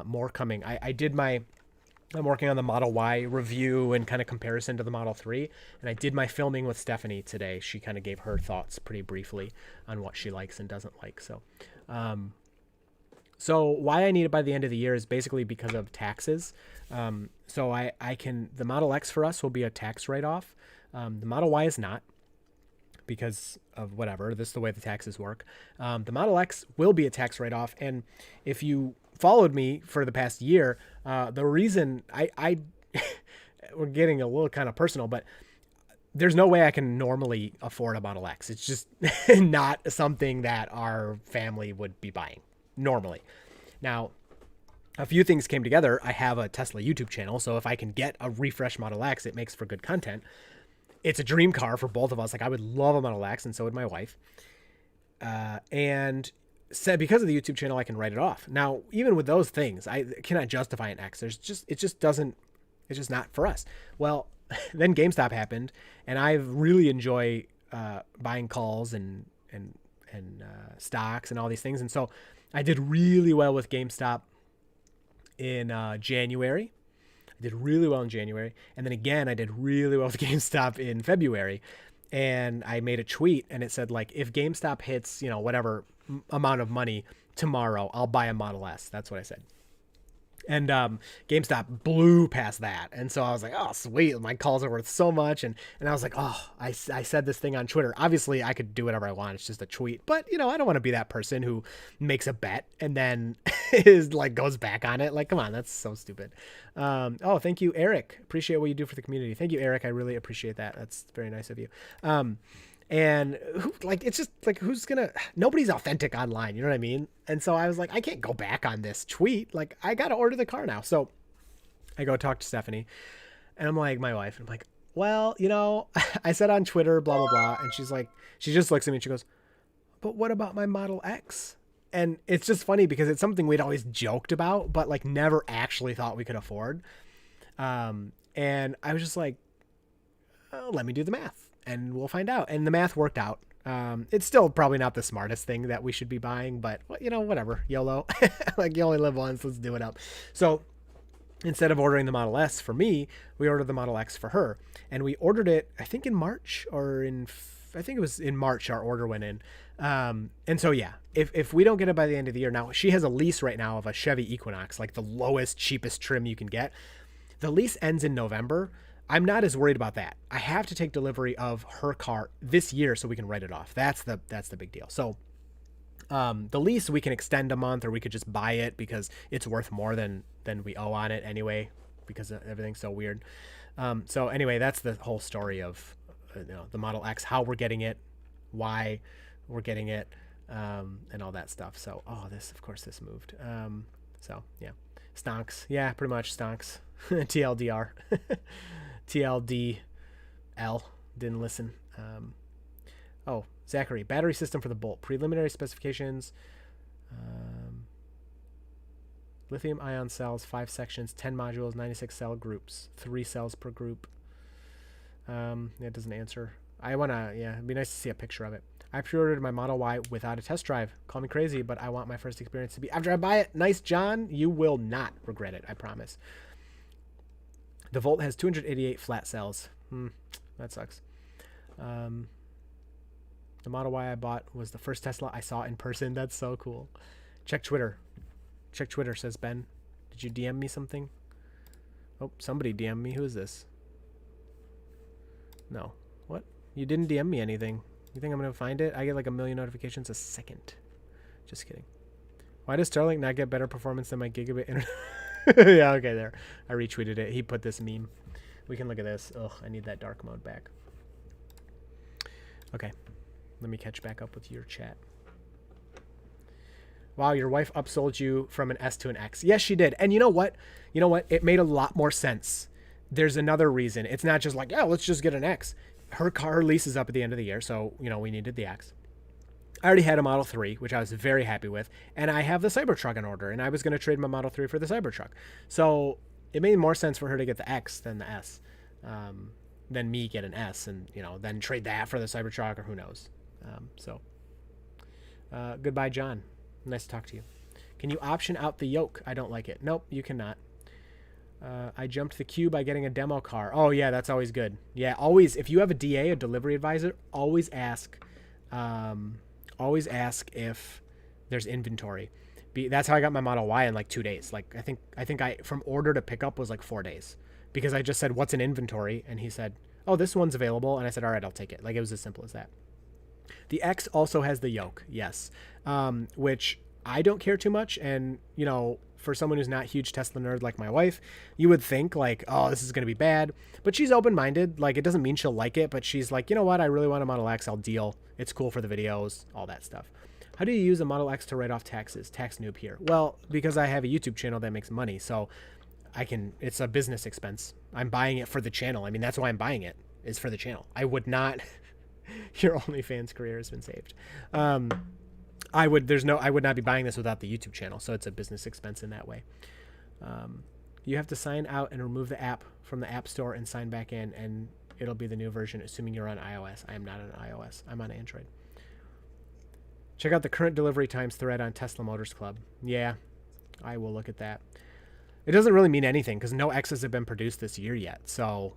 More coming. I'm working on the Model Y review and kind of comparison to the Model 3. And I did my filming with Stephanie today. She kind of gave her thoughts pretty briefly on what she likes and doesn't like. So So why I need it by the end of the year is basically because of taxes. So the Model X for us will be a tax write-off. The Model Y is not, because of whatever. This is the way the taxes work. The Model X will be a tax write-off. And if you followed me for the past year, the reason I we're getting a little kind of personal, but there's no way I can normally afford a Model X. It's just not something that our family would be buying normally. Now, a few things came together. I have a Tesla YouTube channel, so if I can get a refresh Model X, it makes for good content. It's a dream car for both of us. Like, I would love a Model X, and so would my wife. And said because of the YouTube channel, I can write it off. Now, even with those things, I cannot justify an X. It's just not for us. Well, then GameStop happened, and I really enjoy buying calls and stocks and all these things. And so I did really well with GameStop in January. I did really well in January. And then again, I did really well with GameStop in February. And I made a tweet, and it said, like, if GameStop hits, whatever amount of money tomorrow, I'll buy a Model S. That's what I said. And GameStop blew past that. And so I was like, oh, sweet. My calls are worth so much. And I was like, oh, I said this thing on Twitter. Obviously, I could do whatever I want. It's just a tweet. But, I don't want to be that person who makes a bet and then goes back on it. Like, come on, that's so stupid. Oh, thank you, Eric. Appreciate what you do for the community. Thank you, Eric. I really appreciate that. That's very nice of you. And it's just like, nobody's authentic online. You know what I mean? And so I was like, I can't go back on this tweet. Like, I got to order the car now. So I go talk to Stephanie, and I'm like, my wife, and I'm like, well, I said on Twitter, blah, blah, blah. And she's like, she just looks at me and she goes, but what about my Model X? And it's just funny because it's something we'd always joked about, but like never actually thought we could afford. And I was just like, oh, let me do the math. And we'll find out. And the math worked out. It's still probably not the smartest thing that we should be buying, but whatever. YOLO. Like, you only live once. Let's do it up. So instead of ordering the Model S for me, we ordered the Model X for her. And we ordered it, I think in March I think it was in March our order went in. And so, yeah, if we don't get it by the end of the year, now she has a lease right now of a Chevy Equinox, like the lowest, cheapest trim you can get. The lease ends in November. I'm not as worried about that. I have to take delivery of her car this year so we can write it off. That's the big deal. So the lease, we can extend a month, or we could just buy it because it's worth more than we owe on it anyway, because everything's so weird. So anyway, that's the whole story of the Model X, how we're getting it, why we're getting it, and all that stuff. So, this moved. So yeah, stonks. Yeah, pretty much stonks. TLDR. TLDL, didn't listen. Zachary, battery system for the Bolt, preliminary specifications, lithium ion cells, 5 sections, 10 modules, 96 cell groups, 3 cells per group. It doesn't answer. It'd be nice to see a picture of it. I pre-ordered my Model Y without a test drive. Call me crazy, but I want my first experience to be after I buy it. Nice, John. You will not regret it, I promise. The Volt has 288 flat cells. That sucks. The Model Y I bought was the first Tesla I saw in person. That's so cool. Check Twitter. Check Twitter, says Ben. Did you DM me something? Oh, somebody DM me. Who is this? No. What? You didn't DM me anything. You think I'm going to find it? I get like a million notifications a second. Just kidding. Why does Starlink not get better performance than my gigabit internet? Yeah, okay, there. I retweeted it. He put this meme. We can look at this. Ugh, I need that dark mode back. Okay. Let me catch back up with your chat. Wow, your wife upsold you from an S to an X. Yes, she did. And you know what? It made a lot more sense. There's another reason. It's not just like, yeah, let's just get an X. Her car lease is up at the end of the year, so, we needed the X. I already had a Model 3, which I was very happy with, and I have the Cybertruck in order, and I was going to trade my Model 3 for the Cybertruck. So it made more sense for her to get the X than the S, than me get an S, and, then trade that for the Cybertruck, or who knows. Goodbye, John. Nice to talk to you. Can you option out the yoke? I don't like it. Nope, you cannot. I jumped the queue by getting a demo car. Oh, yeah, that's always good. Yeah, always, if you have a DA, a delivery advisor, always ask if there's inventory, That's how I got my Model Y in like 2 days. Like I think I from order to pickup was like 4 days, because I just said what's in inventory, and he said, oh, this one's available, and I said, all right, I'll take it. Like it was as simple as that. The X also has the yoke, yes, which I don't care too much. And, you know, for someone who's not a huge Tesla nerd like my wife, you would think like, oh, this is going to be bad. But she's open-minded. Like, it doesn't mean she'll like it, but she's like, you know what? I really want a Model X. I'll deal. It's cool for the videos, all that stuff. How do you use a Model X to write off taxes? Tax noob here. Well, because I have a YouTube channel that makes money, so it's a business expense. I'm buying it for the channel. I mean, that's why I'm buying it, is for the channel. I would not... Your OnlyFans career has been saved. I would not be buying this without the YouTube channel, so it's a business expense in that way. You have to sign out and remove the app from the App Store and sign back in, and it'll be the new version, assuming you're on iOS. I am not on iOS. I'm on Android. Check out the current delivery times thread on Tesla Motors Club. Yeah, I will look at that. It doesn't really mean anything because no X's have been produced this year yet, so...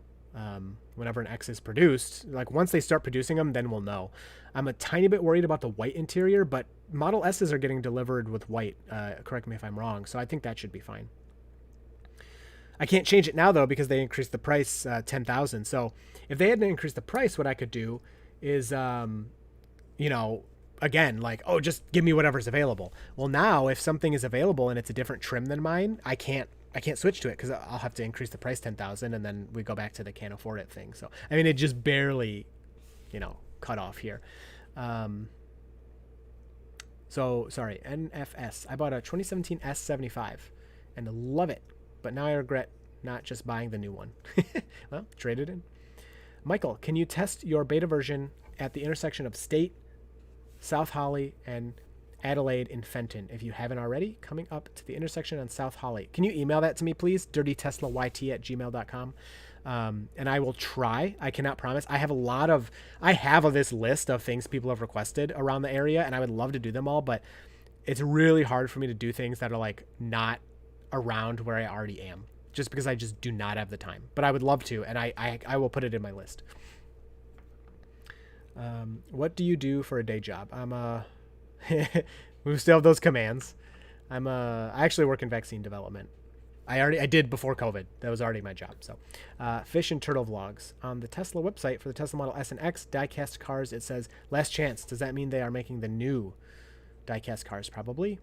whenever an X is produced, like once they start producing them, then we'll know. I'm a tiny bit worried about the white interior, but Model S's are getting delivered with white. Correct me if I'm wrong. So I think that should be fine. I can't change it now though, because they increased the price, 10,000. So if they hadn't increased the price, what I could do is, you know, again, like, oh, just give me whatever's available. Well, now if something is available and it's a different trim than mine, I can't switch to it because I'll have to increase the price 10,000, and then we go back to the can't afford it thing. So, I mean, it just barely, you know, cut off here. So sorry, NFS. I bought a 2017 S75 and love it, but now I regret not just buying the new one. Well, trade it in. Michael, can you test your beta version at the intersection of State, South Holly, and Adelaide in Fenton, if you haven't already, coming up to the intersection on South Holly? Can you email that to me, please? dirtyteslayt@gmail.com. And I will try. I cannot promise. I have this list of things people have requested around the area, and I would love to do them all, but it's really hard for me to do things that are like not around where I already am, just because I just do not have the time. But I would love to, and I will put it in my list. What do you do for a day job? We still have those commands. I actually work in vaccine development. I did before COVID. That was already my job. So, fish and turtle vlogs on the Tesla website for the Tesla Model S and X diecast cars. It says last chance. Does that mean they are making the new diecast cars? Probably.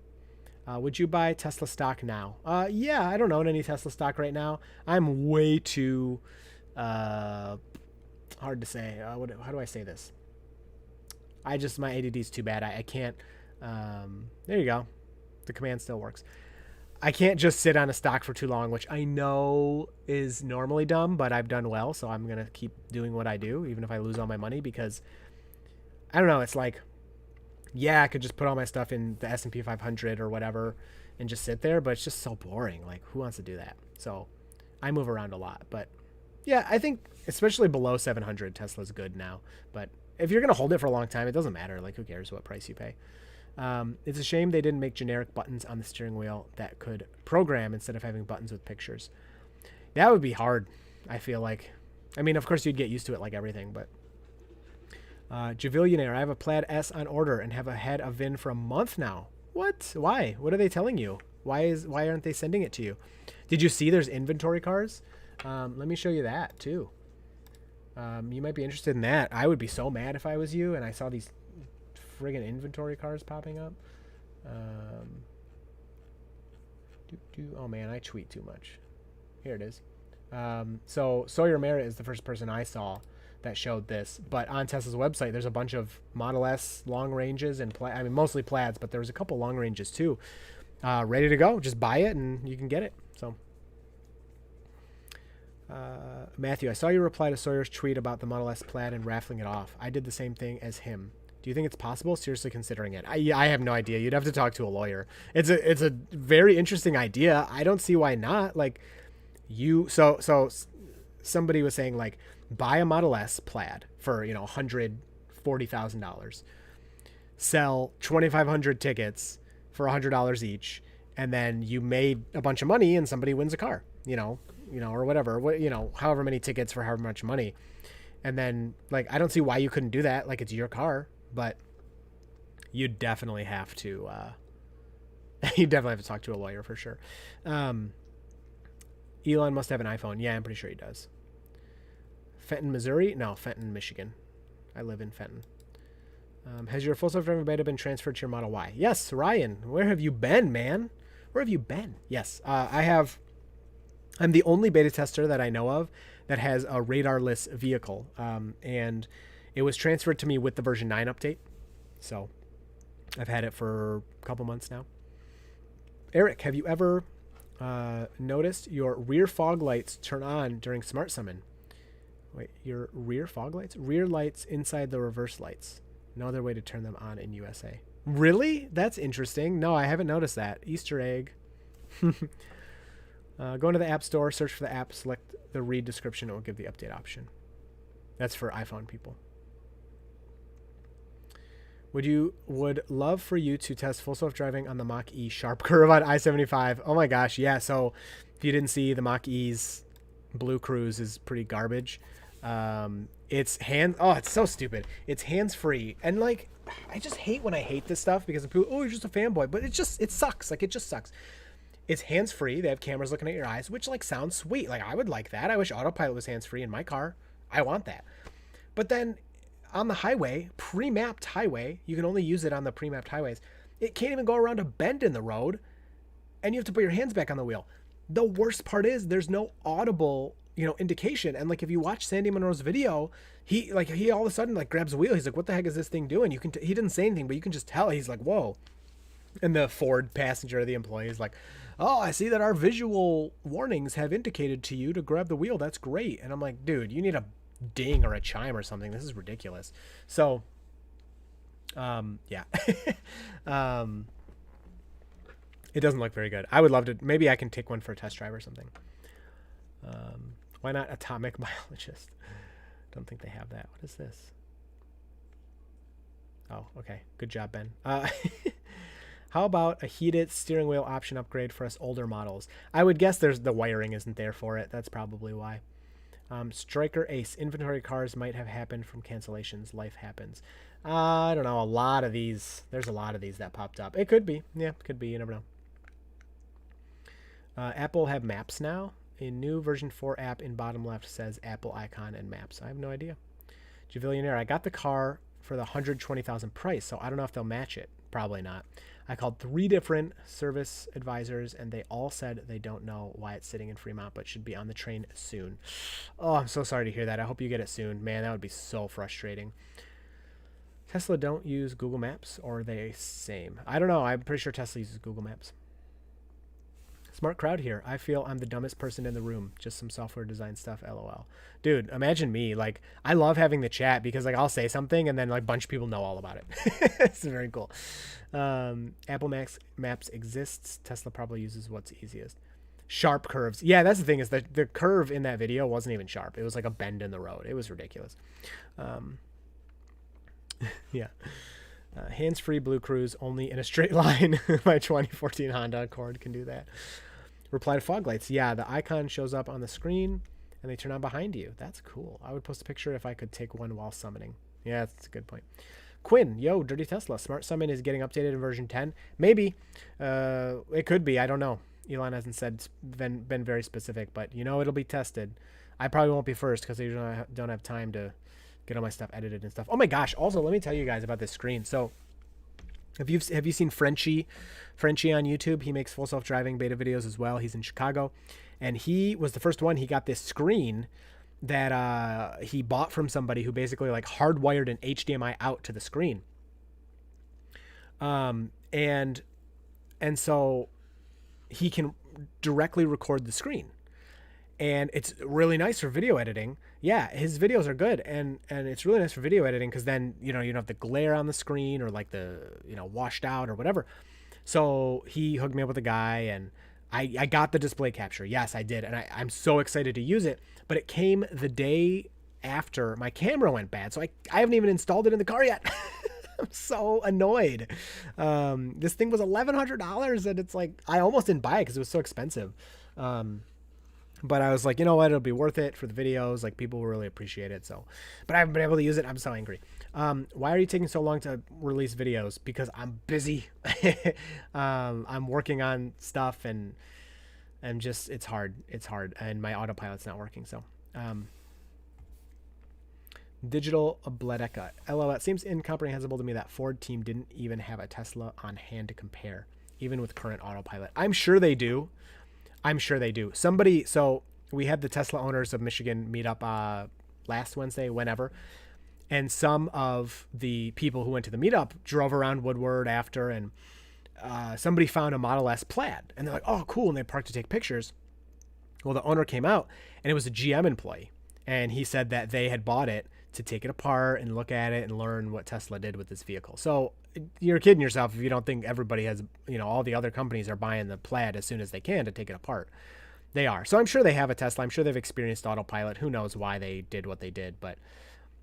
Would you buy Tesla stock now? Yeah, I don't own any Tesla stock right now. I'm way too hard to say. How do I say this? My ADD is too bad. I can't. There you go. The command still works. I can't just sit on a stock for too long, which I know is normally dumb, but I've done well, so I'm going to keep doing what I do, even if I lose all my money, because I don't know. It's like, yeah, I could just put all my stuff in the S&P 500 or whatever and just sit there, but it's just so boring. Like, who wants to do that? So I move around a lot, but yeah, I think especially below 700, Tesla's good now, but if you're going to hold it for a long time, it doesn't matter. Like, who cares what price you pay? It's a shame they didn't make generic buttons on the steering wheel that could program instead of having buttons with pictures. That would be hard, I feel like. I mean, of course, you'd get used to it like everything, but... Javillionaire, I have a Plaid S on order and have had a VIN for a month now. What? Why? What are they telling you? Why aren't they sending it to you? Did you see there's inventory cars? Let me show you that, too. You might be interested in that. I would be so mad if I was you and I saw these friggin' inventory cars popping up. Oh man, I tweet too much. Here it is. So Sawyer Merritt is the first person I saw that showed this, but on Tesla's website there's a bunch of Model S long ranges and mostly plaids, but there was a couple long ranges too, ready to go. Just buy it and you can get it. So Matthew, I saw you reply to Sawyer's tweet about the Model S plaid and raffling it off. I did the same thing as him. Do you think it's possible? Seriously considering it. I have no idea. You'd have to talk to a lawyer. It's a very interesting idea. I don't see why not. Like, so somebody was saying, like, buy a Model S plaid for, $140,000. Sell 2,500 tickets for $100 each, and then you made a bunch of money and somebody wins a car, or whatever, however many tickets for however much money. And then, like, I don't see why you couldn't do that. Like, it's your car, but you definitely have to You definitely have to talk to a lawyer for sure. Elon must have an iPhone. Yeah, I'm pretty sure he does. Fenton, Missouri? No, Fenton, Michigan. I live in Fenton. Has your full self-driving beta been transferred to your Model Y? Yes, Ryan. Where have you been, man? Where have you been? Yes, I have. I'm the only beta tester that I know of that has a radarless vehicle, and it was transferred to me with the version 9 update. So I've had it for a couple months now. Eric, have you ever noticed your rear fog lights turn on during Smart Summon? Wait, your rear fog lights? Rear lights inside the reverse lights. No other way to turn them on in USA. Really? That's interesting. No, I haven't noticed that. Easter egg. Go into the App Store, search for the app, select the read description. It will give the update option. That's for iPhone people. Would love for you to test full self-driving on the Mach-E sharp curve on I-75. Oh my gosh, yeah. So if you didn't see, the Mach-E's Blue Cruise is pretty garbage. It's so stupid. It's hands-free. And like, I just hate when I hate this stuff because people, oh, you're just a fanboy. But it sucks. Like, it just sucks. It's hands-free. They have cameras looking at your eyes, which like sounds sweet. Like, I would like that. I wish Autopilot was hands-free in my car. I want that. But then on the highway, pre-mapped highway, you can only use it on the pre-mapped highways. It can't even go around a bend in the road, and you have to put your hands back on the wheel. The worst part is there's no audible, indication. And like, if you watch Sandy Monroe's video, he all of a sudden like grabs the wheel. He's like, what the heck is this thing doing? He didn't say anything, but you can just tell. He's like, whoa. And the Ford passenger, the employee, is like, oh, I see that our visual warnings have indicated to you to grab the wheel. That's great. And I'm like, dude, you need a ding or a chime or something. This is ridiculous. So yeah. It doesn't look very good. I would love to, maybe I can take one for a test drive or something. Why not atomic biologist? Don't think they have that. What is this? Oh, okay. Good job, Ben. How about a heated steering wheel option upgrade for us older models? I would guess the wiring isn't there for it. That's probably why. Striker Ace. Inventory cars might have happened from cancellations. Life happens. I don't know. There's a lot of these that popped up. It could be. Yeah, it could be. You never know. Apple have maps now. A new version 4 app in bottom left says Apple icon and maps. I have no idea. Javillionaire. I got the car for the $120,000 price, so I don't know if they'll match it. Probably not. I called 3 different service advisors, and they all said they don't know why it's sitting in Fremont, but should be on the train soon. Oh, I'm so sorry to hear that. I hope you get it soon. Man, that would be so frustrating. Tesla don't use Google Maps, or are they same? I don't know. I'm pretty sure Tesla uses Google Maps. Smart crowd here. I feel I'm the dumbest person in the room. Just some software design stuff, LOL. Dude, imagine me. Like, I love having the chat because, like, I'll say something and then, like, a bunch of people know all about it. It's very cool. Apple Maps exists. Tesla probably uses what's easiest. Sharp curves. Yeah, that's the thing is that the curve in that video wasn't even sharp. It was like a bend in the road. It was ridiculous. Yeah. Hands-free Blue Cruise only in a straight line. My 2014 Honda Accord can do that. Reply to fog lights. Yeah, the icon shows up on the screen and they turn on behind you. That's cool. I would post a picture if I could take one while summoning. Yeah, that's a good point. Quinn, yo, Dirty Tesla. Smart Summon is getting updated in version 10. Maybe. It could be. I don't know. Elon hasn't been very specific, but it'll be tested. I probably won't be first because I don't have time to get all my stuff edited and stuff. Oh my gosh. Also, let me tell you guys about this screen. So have you seen Frenchie on YouTube? He makes full self-driving beta videos as well. He's in Chicago, and he was the first one. He got this screen that he bought from somebody who basically like hardwired an HDMI out to the screen. And so he can directly record the screen. And it's really nice for video editing. Yeah, his videos are good, and it's really nice for video editing because then you don't have the glare on the screen or like the washed out or whatever. So he hooked me up with a guy, and I got the display capture. Yes, I did, and I'm so excited to use it. But it came the day after my camera went bad, so I haven't even installed it in the car yet. I'm so annoyed. This thing was $1,100, and it's like I almost didn't buy it because it was so expensive. But I was like, you know what? It'll be worth it for the videos. Like, people will really appreciate it. So, but I haven't been able to use it. I'm so angry. Why are you taking so long to release videos? Because I'm busy. I'm working on stuff and just it's hard. It's hard, and my autopilot's not working. So, Digital Bledeka. LOL. It seems incomprehensible to me that Ford team didn't even have a Tesla on hand to compare, even with current autopilot. I'm sure they do. I'm sure they do. Somebody. So we had the Tesla owners of Michigan meet up last Wednesday, whenever. And some of the people who went to the meetup drove around Woodward after, and somebody found a Model S Plaid. And they're like, oh, cool. And they parked to take pictures. Well, the owner came out, and it was a GM employee. And he said that they had bought it to take it apart and look at it and learn what Tesla did with this vehicle. So you're kidding yourself if you don't think everybody has, all the other companies are buying the Plaid as soon as they can to take it apart. They are. So I'm sure they have a Tesla. I'm sure they've experienced autopilot. Who knows why they did what they did, but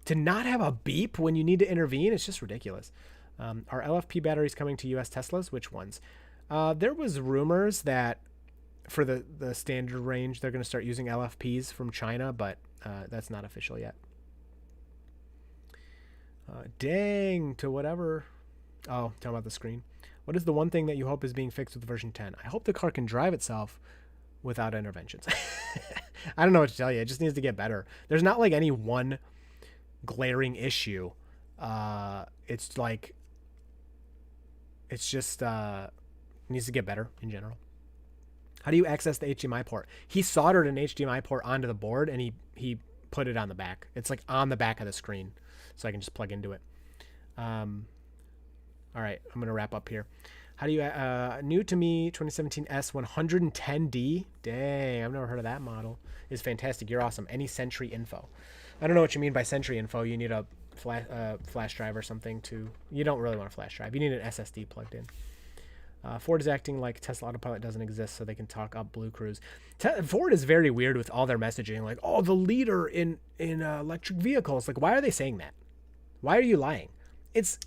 to not have a beep when you need to intervene, it's just ridiculous. Are LFP batteries coming to US Teslas? Which ones? There was rumors that for the standard range, they're going to start using LFPs from China, but that's not official yet. Dang to whatever. Oh, talking about the screen. What is the one thing that you hope is being fixed with version 10? I hope the car can drive itself without interventions. I don't know what to tell you. It just needs to get better. There's not like any one glaring issue. It's just needs to get better in general. How do you access the HDMI port? He soldered an HDMI port onto the board, and he put it on the back. It's like on the back of the screen, so I can just plug into it. All right, I'm gonna wrap up here. How do you new to me 2017 S110D? Dang, I've never heard of that model. Is fantastic. You're awesome. Any Sentry info? I don't know what you mean by Sentry info. You need a flash drive or something to. You don't really want a flash drive. You need an SSD plugged in. Ford is acting like Tesla Autopilot doesn't exist so they can talk up Blue Cruise. Ford is very weird with all their messaging, like, oh, the leader in electric vehicles. Like, why are they saying that? Why are you lying? It's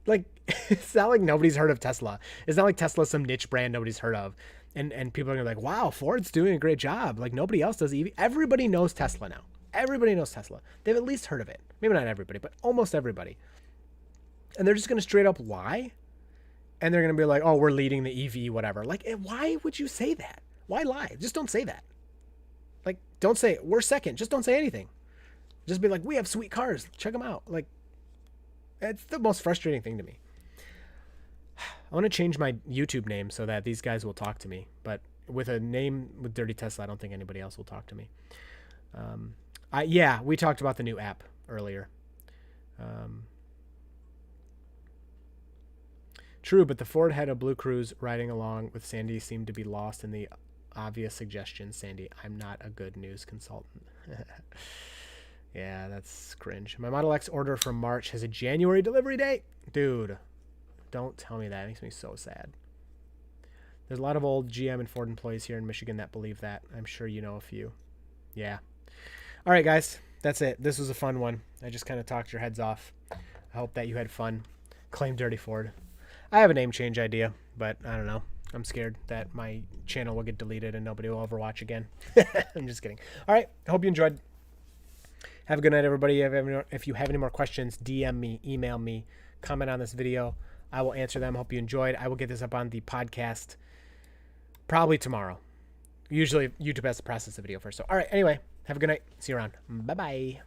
like, it's not like nobody's heard of Tesla. It's not like Tesla's some niche brand nobody's heard of. And people are gonna be like, wow, Ford's doing a great job. Like, nobody else does EV. Everybody knows Tesla now. Everybody knows Tesla. They've at least heard of it. Maybe not everybody, but almost everybody. And they're just gonna straight up lie. And they're going to be like, oh, we're leading the EV, whatever. Like, why would you say that? Why lie? Just don't say that. Like, don't say, we're second. Just don't say anything. Just be like, we have sweet cars. Check them out. Like, it's the most frustrating thing to me. I want to change my YouTube name so that these guys will talk to me. But with a name with Dirty Tesla, I don't think anybody else will talk to me. Yeah, we talked about the new app earlier. True, but the Ford had a Blue Cruise riding along with Sandy seemed to be lost in the obvious suggestions. Sandy, I'm not a good news consultant. Yeah, that's cringe. My Model X order from March has a January delivery date. Dude, don't tell me that. It makes me so sad. There's a lot of old GM and Ford employees here in Michigan that believe that. I'm sure you know a few. Yeah. All right, guys. That's it. This was a fun one. I just kind of talked your heads off. I hope that you had fun. Claim Dirty Ford. I have a name change idea, but I don't know. I'm scared that my channel will get deleted and nobody will ever watch again. I'm just kidding. All right. I hope you enjoyed. Have a good night, everybody. If you have any more questions, DM me, email me, comment on this video. I will answer them. Hope you enjoyed. I will get this up on the podcast probably tomorrow. Usually YouTube has to process the video first. So, all right. Anyway, have a good night. See you around. Bye-bye.